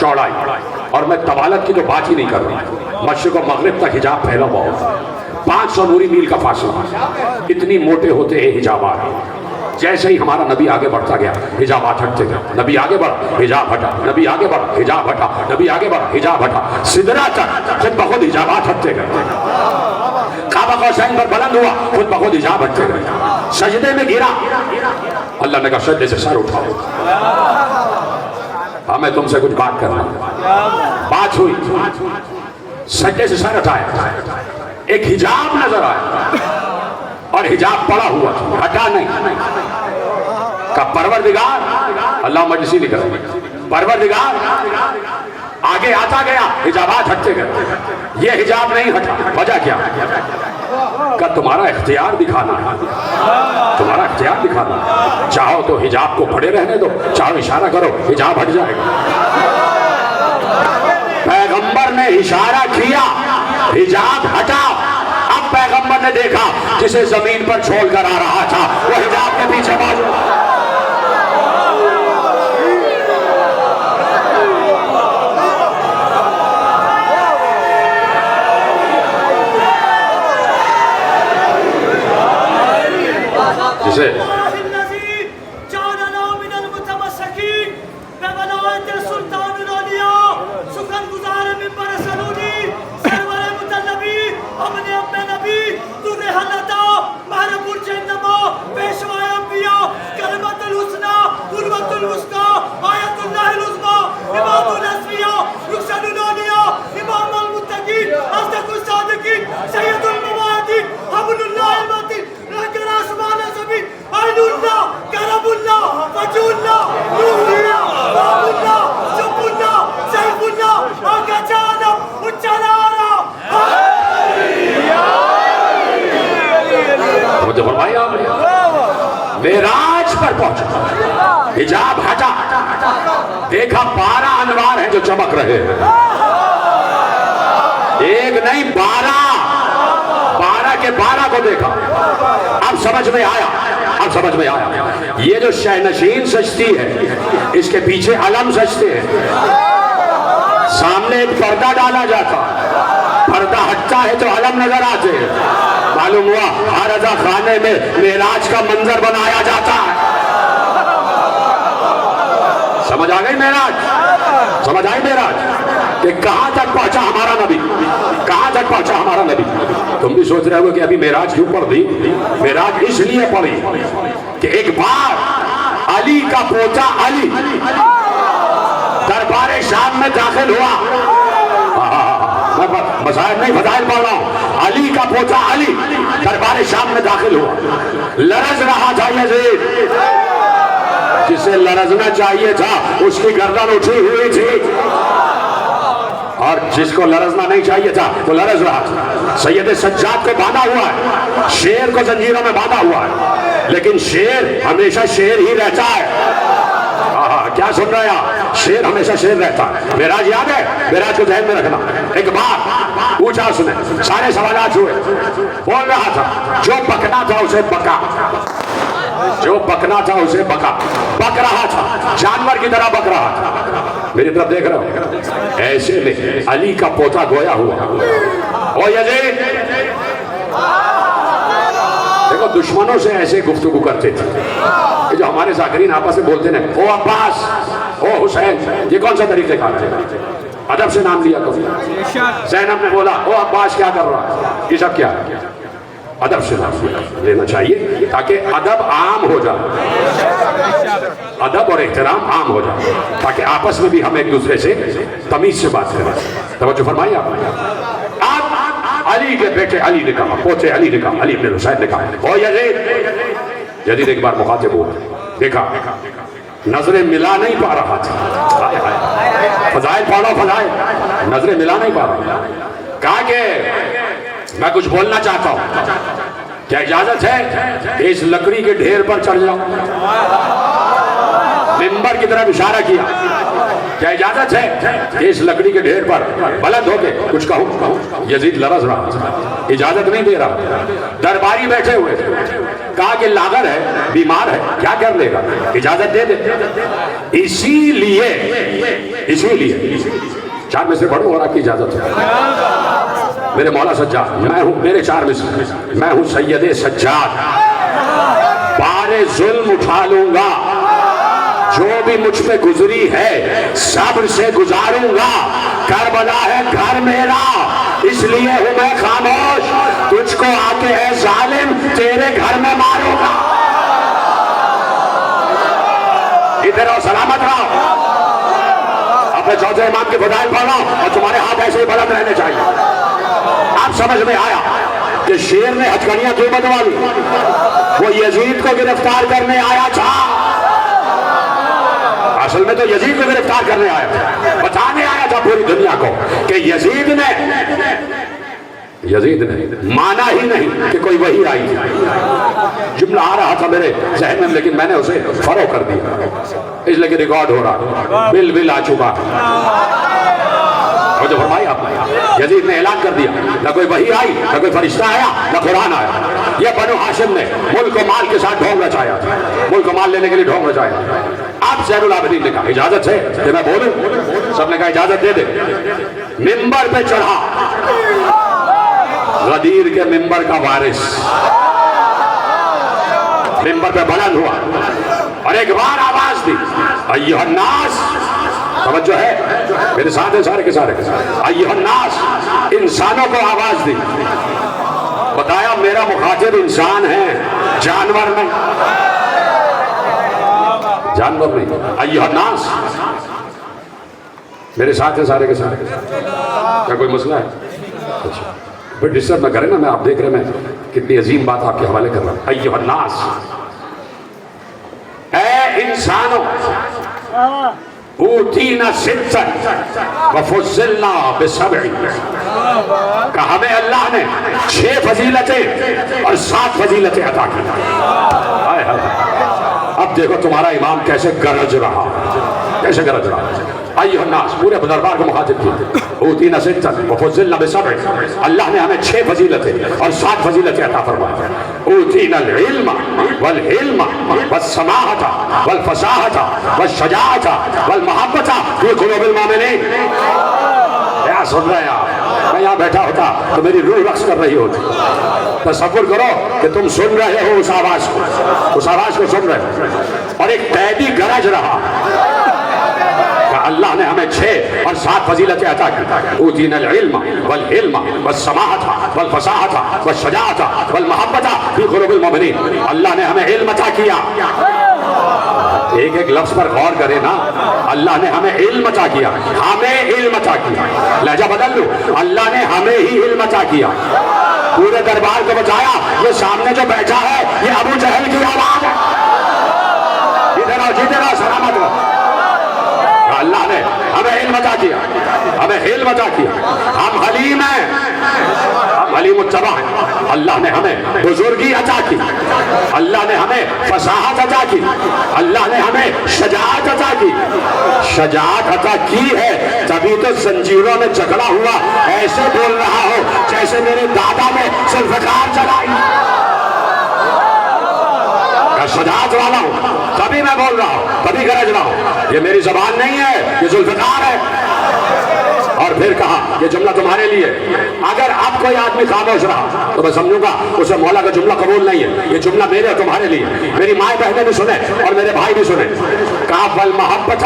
چوڑائی۔ اور میں طوالت کی تو بات ہی نہیں کر رہا، مشرق و مغرب تک حجاب پھیلا ہوا ہوتا، 500 نوری میل کا فاصلہ، اتنی موٹے ہوتے ہیں حجابات۔ جیسے ہی ہمارا نبی آگے بڑھتا گیا، حجابات ہٹتے گئے، نبی آگے بڑھا، حجاب ہٹا، نبی آگے بڑھا، حجاب ہٹا، نبی آگے بڑھا، حجاب ہٹا، سدرا تک خود بخود حجابات ہٹتے گئے۔ کعبہ قوسین پر بلند ہوا، خود بخود حجاب ہٹتے گئے۔ سجدے میں گرا، اللہ نے کہا سجدے سے سر اٹھاؤ۔ ہاں میں تم سے کچھ بات کرنا، بات ہوئی، سجدے سے سر اٹھایا، ایک حجاب نظر آیا اور حجاب پڑا ہوا تھا، ہٹا نہیں۔ کہ پروردگار، اللہ مجلسی لکھا، پروردگار آگے آتا گیا، حجابات ہٹتے گئے، یہ حجاب نہیں ہٹا، وجہ کیا؟ کہ تمہارا اختیار دکھانا ہے، تمہارا اختیار دکھانا ہے، چاہو تو حجاب کو پڑے رہنے دو، چاہو اشارہ کرو، حجاب ہٹ جائے گا۔ پیغمبر نے اشارہ کیا، حجاب ہٹا۔ اب پیغمبر نے دیکھا جسے زمین پر چھوڑ کر آ رہا تھا وہ حجاب کے پیچھے بازو۔ جسے معراج پر پہنچا، حجاب ہٹا، دیکھا 12 انوار ہیں جو چمک رہے ہیں، ایک نہیں 12 کے 12 کو دیکھا۔ اب سمجھ میں آیا، اب سمجھ میں آیا، یہ جو شہنشین سجتی ہے اس کے پیچھے علم سجتے ہیں، سامنے ایک پردہ ڈالا جاتا، پردہ ہٹتا ہے تو علم نظر آتے ہیں۔ معلوم ہوا ہر رضا خانے میں معراج کا منظر بنایا جاتا ہے۔ سمجھ آ گئی معراج؟ سمجھ آئی معراج کہ کہاں تک پہنچا ہمارا نبی، کہاں تک پہنچا ہمارا نبی؟ تم بھی سوچ رہے ہو کہ ابھی معراج کیوں پڑھ دی؟ معراج اس لیے پڑھی کہ ایک بار علی کا پوتا علی دربار شام میں داخل ہوا، مسائل نہیں فضائل پڑھ رہا ہوں، علی کا پوتا علی دربار شام میں داخل ہوا، لرز رہا تھا یزید، جسے لرزنا چاہیے تھا اس کی گردن اٹھی ہوئی تھی، اور جس کو لرزنا نہیں چاہیے تھا وہ لرز رہا تھا۔ سید سجاد کو باندھا ہوا ہے، شیر کو زنجیروں میں باندھا ہوا ہے، لیکن شیر ہمیشہ شیر ہی رہتا ہے۔ کیا سن رہے ہیں؟ شیر ہمیشہ شیر رہتا ہے۔ معراج یاد ہے؟ معراج کو ذہن میں رکھنا۔ ایک بار پوچھا اس نے، سارے سوالات ہوئے، بول رہا تھا جو بکنا تھا اسے بکا، جو بکنا تھا اسے بکا، بک رہا تھا، جانور کی طرح بک رہا تھا۔ میری طرف دیکھ رہے ہو؟ ایسے میں علی کا پوتا گویا ہوا، او یزید، دیکھو دشمنوں سے ایسے گفتگو کرتے تھے جو ہمارے ذاکرین آپس میں بولتے ہیں، او عباس، او حسین، یہ کون سا طریقہ کار تھے؟ ادب سے نام لیا کبھی؟ زینب نے بولا او عباس کیا کر رہا ہے؟ یہ سب کیا ہے؟ ادب سے نام لینا چاہیے تاکہ ادب عام ہو جائے۔ ادب اور احترام عام ہو جائے تاکہ آپس میں بھی ہم ایک دوسرے سے تمیز سے بات کریں. توجہ فرمائیے آپ علی کے بیٹے علی نے کہا, پوتے علی نے کہا, علی بن حسین نے کہا, او یزید. یزید ایک بار مخاطب ہوا, دیکھا نظریں ملا نہیں پا رہا تھا. فضائل پڑھو فضائل, نظریں ملا نہیں پا رہا. کہا کہ میں کچھ بولنا چاہتا ہوں, کیا اجازت ہے کہ اس لکڑی کے ڈھیر پر چڑھ جاؤں؟ ممبر کی طرف اشارہ کیا, کیا اجازت ہے کہ اس لکڑی کے ڈھیر پر بلند ہو کے کچھ کہوں؟ یزید لرز رہا, اجازت نہیں دے رہا. درباری بیٹھے ہوئے تھے, کہا کہ لاغر ہے, بیمار ہے, کیا کر لے گا, اجازت دے دے. اسی لیے چار میں سے پڑھوں اور آپ کی اجازت ہے. میرے مولا سجاد, میں ہوں, میرے چار میں سے میں ہوں سید سجاد, بار ظلم اٹھا لوں گا, جو بھی مجھ پہ گزری ہے صبر سے گزاروں گا. کربلا ہے گھر میرا, اس لیے ہوں میں خاموش, تجھ کو آ کے ہے ظالم تیرے گھر میں ماروں گا. ادھر آؤ, سلامت رہو. اپنے چوتھے امام کے فضائل پڑھنا اور تمہارے ہاتھ ایسے ہی بلند رہنے چاہیے. اب سمجھ میں آیا کہ شیر نے ہتھکڑیاں کیوں بنوا لی؟ وہ یزید کو گرفتار کرنے آیا تھا. اصل میں تو یزید کو گرفتار کرنے آیا تھا, بتانے آیا تھا پوری دنیا کو کہ یزید نے مانا ہی نہیں کہ کوئی وحی آئی تھی. جملہ آ رہا تھا میرے ذہن میں, لیکن میں نے اسے فروغ کر دیا, اس لیے کہ ریکارڈ ہو رہا, بل آ چکا. جو فرمائی آپ نے, یزید نے اعلان کر دیا, نہ کوئی وحی آئی, نہ کوئی فرشتہ آیا, نہ قرآن آیا. یہ بنو ہاشم نے ملک و مال کے ساتھ ڈھونگ رچایا, ملک و مال لینے کے لیے ڈھونگ رچایا. اب زین العابدین نے کہا اجازت ہے کہ میں بولوں؟ سب نے کہا اجازت دے دے. ممبر پہ چڑھا, غدیر کے ممبر کا وارث ممبر پہ بلند ہوا اور ایک بار آواز دی, ایھا الناس. توجہ ہے میرے ساتھ ہیں سارے کے سارے, ایھا الناس, انسانوں کو آواز دی. بتایا میرا مخاطب انسان ہے, جانور نہیں, جانور نہیں. ایھا الناس, میرے ساتھ ہیں سارے کے سارے. کیا کوئی مسئلہ ہے؟ اچھا بٹ ڈسٹرب نہ کریں نا, میں آپ دیکھ رہے میں کتنی عظیم بات آپ کے حوالے کر رہا ہوں. ایھا الناس, اے انسانوں, اوتینا ستا وفضلنا بسبع, کہ ہمیں اللہ نے 6 فضیلتیں اور 7 فضیلتیں عطا کی. اب دیکھو تمہارا امام کیسے گرج رہا, کیسے گرج رہا. ایھا الناس, پورے دربار کو مخاطب کیا, اوتینا ستا وفضلنا بسبع, اللہ نے ہمیں 6 فضیلتیں اور 7 فضیلتیں عطا فرمائی. اوتینا العلم والحلم والسماحة والفصاحة والشجاعة والمحبة في قلوب المؤمنين. کیا سن رہے ہیں آپ؟ میں یہاں بیٹھا ہوتا تو میری روح رقص کر رہی ہوتی. تصور کرو کہ تم سن رہے ہو اس آواز کو سن رہے ہو, اور ایک قیدی گرج رہا کہ اللہ نے ہمیں 6 اور 7 فضیلتیں عطا کی. اوتینا العلم والحلم والسماحة والفصاحة والشجاعة والمحبة في قلوب المؤمنين. اللہ نے ہمیں علم عطا کیا. ایک ایک لفظ پر غور کرے نا, اللہ نے ہمیں علم عطا کیا, ہمیں علم عطا کیا. لہجہ بدل لو, اللہ نے ہمیں ہی علم عطا کیا. پورے دربار کو بچایا. یہ سامنے جو بیٹھا ہے یہ ابو جہل کی اولاد ہے. جیتے رہو سلامت رہو. اللہ نے ہمیں علم عطا کیا, ہمیں علم عطا کیا. ہم حلیم ہیں, ہم حلیم الطبع ہیں. اللہ نے ہمیں بزرگی عطا کی, اللہ نے ہمیں فصاحت عطا کی, اللہ نے ہمیں شجاعت عطا کی. شجاعت عطا کی ہے تبھی تو زنجیروں میں جکڑا ہوا ایسے بول رہا ہو جیسے میرے دادا نے ذوالفقار چلائی. شجاعت والا ہوں تبھی میں بول رہا ہوں, تبھی گرج رہا ہوں. یہ میری زبان نہیں ہے, یہ ذوالفقار ہے. اور پھر کہا یہ جملہ تمہارے لیے. اگر اب کوئی آدمی خاموش رہا تو میں سمجھوں گا اسے مولا کا جملہ قبول نہیں ہے. یہ جملہ میرے اور تمہارے لیے, میری مائیں بہنیں بھی سنیں اور میرے بھائی بھی سنیں. کہا والمحبۃ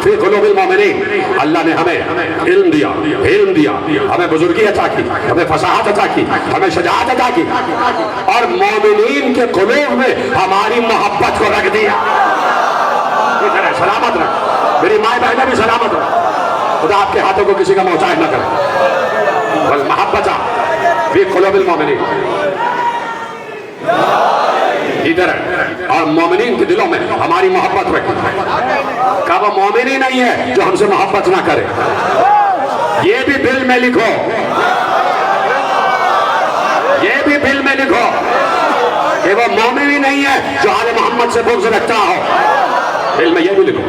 فی قلوب المؤمنین, اللہ نے ہمیں علم دیا, ہمیں بزرگی عطا کی, ہمیں فصاحت عطا کی, ہمیں شجاعت عطا کی, اور مومنین کے قلوب میں ہماری محبت کو رکھ دیا. ادھر ہے، سلامت رہے، میری مائیں بہنیں بھی سلامت رہے، خدا آپ کے ہاتھوں کو کسی کا محتاج نہ کرے. والمحبت فی قلوب المؤمنین، ادھر ہے، اور مومنین کے دلوں میں ہماری محبت رکھی. کہا وہ مومن ہی نہیں ہے جو ہم سے محبت نہ کرے. یہ بھی دل میں لکھو، یہ بھی دل میں لکھو کہ وہ مومن ہی نہیں ہے جو آل محمد سے بغض رکھتا ہو. دل میں یہ بھی لکھو،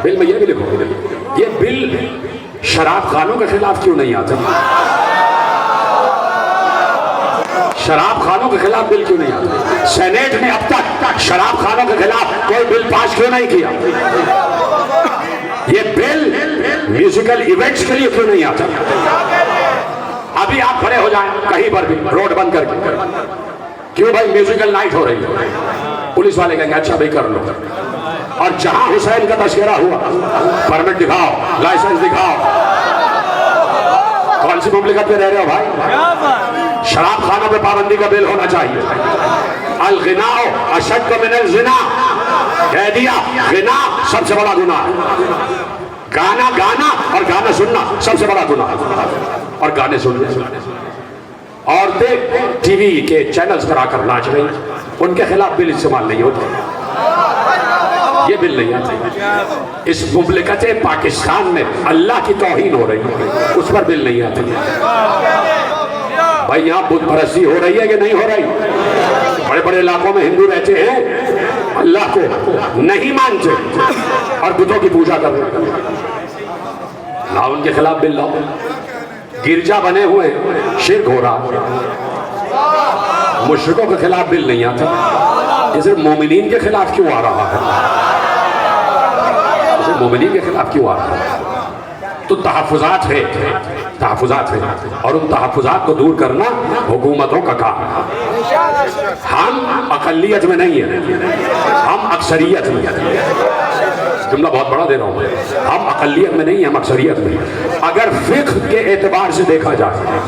دل میں یہ بھی لکھو. یہ بل شراب خانوں کے خلاف کیوں نہیں آتا؟ شراب خانوں کے خلاف بل کیوں نہیں آتا؟ سینیٹ نے اب تک شراب خانوں کے خلاف کوئی بل پاس کیوں نہیں کیا؟ یہ بل میوزیکل ایونٹس کے لیے کیوں نہیں آتا؟ ابھی آپ کھڑے ہو جائیں کہیں پر بھی روڈ بند کر کے، کیوں بھائی میوزیکل نائٹ ہو رہی ہے، پولیس والے کہیں گے اچھا بھائی کر لو. اور جہاں حسین کا تذکرہ ہوا، پرمٹ دکھاؤ، لائسنس دکھاؤ. کون سی مملکت میں رہ رہے ہو بھائی؟ شراب خانوں پہ پابندی کا بل ہونا چاہیے. الغناء اشد من الزنا، کہہ دیا غنا سب سے بڑا گناہ ہے. گانا گانا اور گانا سننا سب سے بڑا گناہ ہے. اور گانے سننے، عورتیں ٹی وی کے چینلز پر آ کر ناچ رہی، ان کے خلاف بل استعمال نہیں ہوتا، یہ بل نہیں آتا. اس مملکت پاکستان میں اللہ کی توہین ہو رہی ہے، اس پر بل نہیں آتا. بھائی یہاں بت پرستی ہو رہی ہے کہ نہیں ہو رہی؟ بڑے بڑے علاقوں میں ہندو رہتے ہیں، اللہ کو نہیں مانتے اور بتوں کی پوجا کر رہے ہیں. لاؤ ان کے خلاف بل لاؤ. گرجا بنے ہوئے شرک ہو رہا، مشرکوں کے خلاف بل نہیں آتا. یہ صرف مومنین کے خلاف کیوں آ رہا ہے؟ صرف مومنین کے خلاف کیوں آ رہا ہے؟ تو تحفظات ہے، تحفظات ہے، اور ان تحفظات کو دور کرنا حکومتوں کا کام ہے. ہم اقلیت میں نہیں ہیں، ہم اکثریت میں ہیں. جملہ بہت بڑا دے رہا ہوں، ہم اقلیت میں نہیں ہیں، ہم اکثریت میں. اگر فقہ کے اعتبار سے دیکھا جائے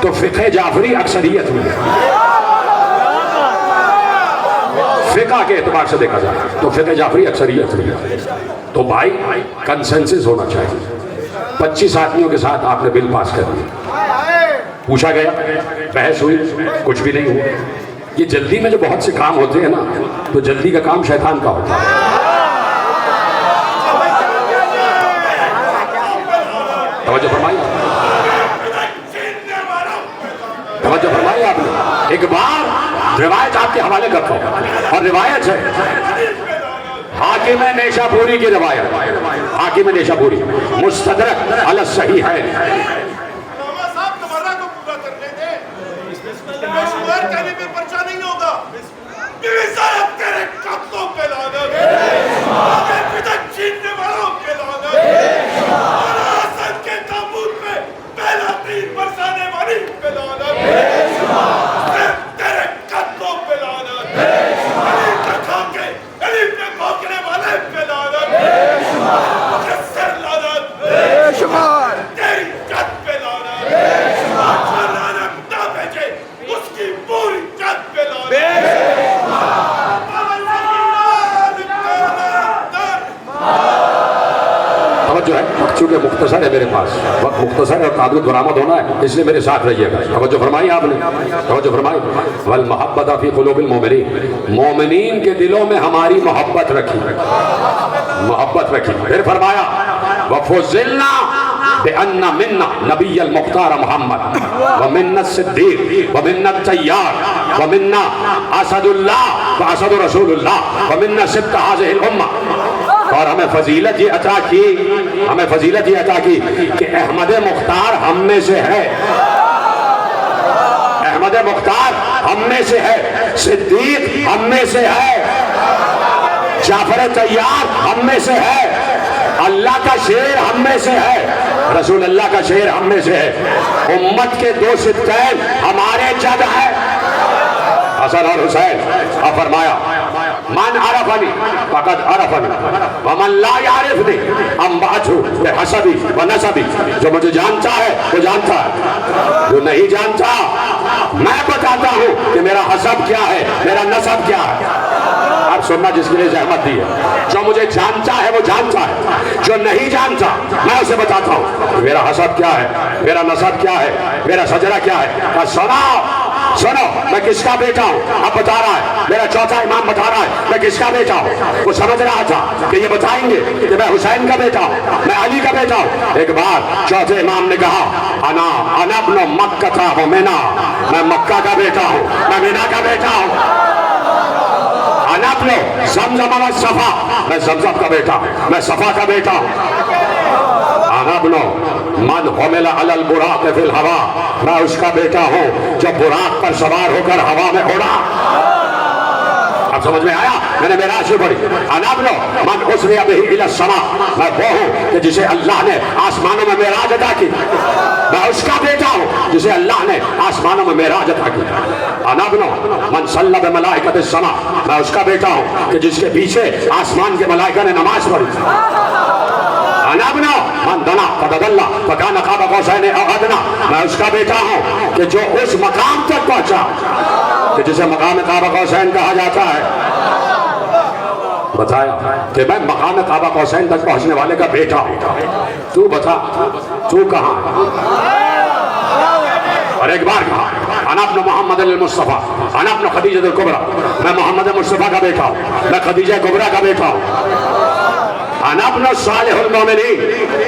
تو فقہ جعفری اکثریت میں ہے. فقہ کے اعتبار سے دیکھا جائے تو فقہ جعفری اکثریت میں ہے. تو بھائی کنسنسس ہونا چاہیے. 25 آدمیوں کے ساتھ آپ نے بل پاس کر دیا، پوچھا گیا، بحث ہوئی، کچھ بھی نہیں ہوا. یہ جلدی میں جو بہت سے کام ہوتے ہیں نا، تو جلدی کا کام شیطان کا ہوتا ہے. توجہ فرمائی، توجہ فرمائی آپ نے. ایک بار روایت آپ کے حوالے کرتا ہوں، اور روایت ہے حاکم نیشا پوری کی روایت، حاکم نیشا پوری مستدرک علی الصحیحین. علامہ صاحب تمہارا کو پورا کرنے دیں، بے شمار کہنے پہ پرچہ نہیں ہوگا. بیوی صاحب تیرے قتلوں پہ لعنت، آگے بدعت چھیننے والوں پہ لعنت، اور حسن کے تابوت میں پہلا تیر برسانے والی پہ لعنت، تیرے قتلوں پہ لعنت، علی کا کھا کے علی پہ بھونکنے والے پہ لعنت، مقصر لعنت، تیری جد پہ لعنت، جو لعنت نہ بھیجے اس کی پوری جد پہ لعنت. توجہ ہے، وقت چونکہ مختصر ہے میرے پاس، وقت مختصر ہے اور تعدد برآمد ہونا ہے، اس لیے میرے ساتھ رہیے گا. توجہ فرمائی آپ نے، توجہ فرمائی. والمحبت فی قلوب المؤمنین، مومنین کے دلوں میں ہماری محبت رکھی، محبت رکھی. پھر فرمایا وَفُضِّلْنَا بِأَنَّ مِنَّا نبی المختار محمد وَمِنَّا الصدیق وَمِنَّا الطیار وَمِنَّا اسد اللہ واسد رسول اللہ وَمِنَّا سبط هذه الامہ. اور ہمیں فضیلت یہ عطا کی، ہمیں فضیلت یہ عطا کی کہ احمد مختار ہم میں سے ہے، احمد مختار ہم میں سے ہے، صدیق ہم میں سے ہے، جعفر طیار ہم میں سے ہے، اللہ کا شعر ہم میں سے ہے، رسول اللہ کا شعر ہم میں سے ہے. امت کے دو سبطین ہمارے جد ہے، حسن اور حسین. اور فرمایا من عرفنی فقد عرفنی ومن لا یعرفنی انبعتہ بحسبی ونسبی. جو مجھے جانتا ہے وہ جانتا ہے، جو نہیں جانتا میں بتاتا ہوں کہ میرا حسب کیا ہے، میرا نسب کیا ہے. اب آپ سننا جس کے لیے زحمت دی ہے. جو مجھے جانتا ہے وہ جانتا ہے, جو نہیں جانتا میں اسے بتاتا ہوں کہ میرا حسب کیا ہے, میرا نسب کیا ہے, میرا سجرہ کیا ہے. سنو میں کس کا بیٹا ہوں. اب بتا رہا ہے, میرا چوتھا امام بتا رہا ہے میں کس کا بیٹا ہوں. وہ سمجھ رہا تھا کہ یہ بتائیں گے کہ میں حسین کا بیٹا ہوں, میں علی کا بیٹا ہوں. ایک بار چوتھے امام نے کہا انا ابن مکہ و مینا, میں مکہ کا بیٹا ہوں, میں مینا کا بیٹا ہوں. انا ابن زمزم و صفا, میں زمزم کا بیٹا ہوں, میں صفا کا بیٹا ہوں. انا ابن من حمل علی البراق فی الہوا, میں اس کا بیٹا ہوں جو براق پر سوار ہو کر ہوا میں اڑا. اب سمجھ میں آیا؟ میں نے معراج سے پڑھی. انا ابن من اسری بہ الی السماء, میں وہ ہوں کہ جسے اللہ نے آسمانوں میں معراج عطا کی, میں اس کا بیٹا ہوں جسے اللہ نے آسمانوں میں معراج عطا کی. انا ابن من صلی بملائکۃ السماء, میں اس کا بیٹا ہوں کہ جس کے پیچھے آسمان کے ملائکہ نے نماز پڑھی. انا ابن من دنا فتدلی فکان قاب قوسین او ادنی, میں اس کا بیٹا ہوں کہ جو اس مقام تک پہنچا کہ جسے مقام قاب قوسین کہا جاتا ہے. بتایا کہ میں مقام قاب قوسین تک پہنچنے والے کا بیٹا ہوں. تو بتا تو کہاں. اور ایک بار کہا انا ابن محمد المصطفیٰ, انا ابن خدیجہ الکبریٰ, میں محمد مصطفیٰ کا بیٹا ہوں, میں خدیجہ کبریٰ کا بیٹا ہوں. انا ابن صالح المؤمنین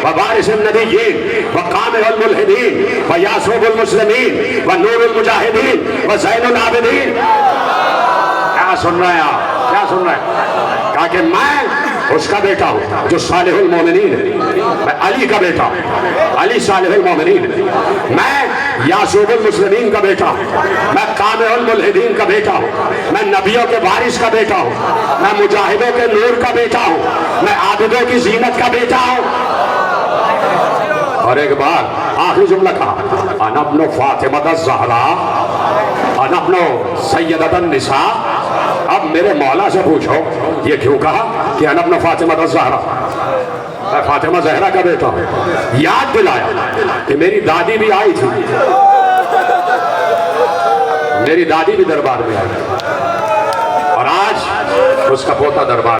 ووارث النبیین وقامع الملحدین ویاسوب المسلمین ونور المجاہدین وزین العابدین. کیا سن رہے ہیں آپ, کیا سن رہے ہیں؟ کہا کہ میں اس کا بیٹا ہوں جو صالح المؤمنین ہے, میں علی کا بیٹا ہوں, علی صالح المؤمنین, میں یاسوب المسلمین کا بیٹا ہوں, میں قامع الملحدین کا بیٹا ہوں, میں نبیوں کے وارث کا بیٹا ہوں, میں مجاہدوں کے نور کا بیٹا ہوں, میں عابدوں کی زینت کا بیٹا ہوں. اور ایک بار آخری جملہ کہا انا ابن فاطمہ الزہراء, انا ابن سیدۃ النساء. اب میرے مولا سے پوچھو یہ کیوں کہا کہ انا ابن فاطمہ الزہراء, میں فاطمہ زہرا کا بیٹا ہوں. یاد دلایا کہ میری دادی بھی آئی تھی, میری دادی بھی دربار میں آئی, اور آج اس کا پوتا دربار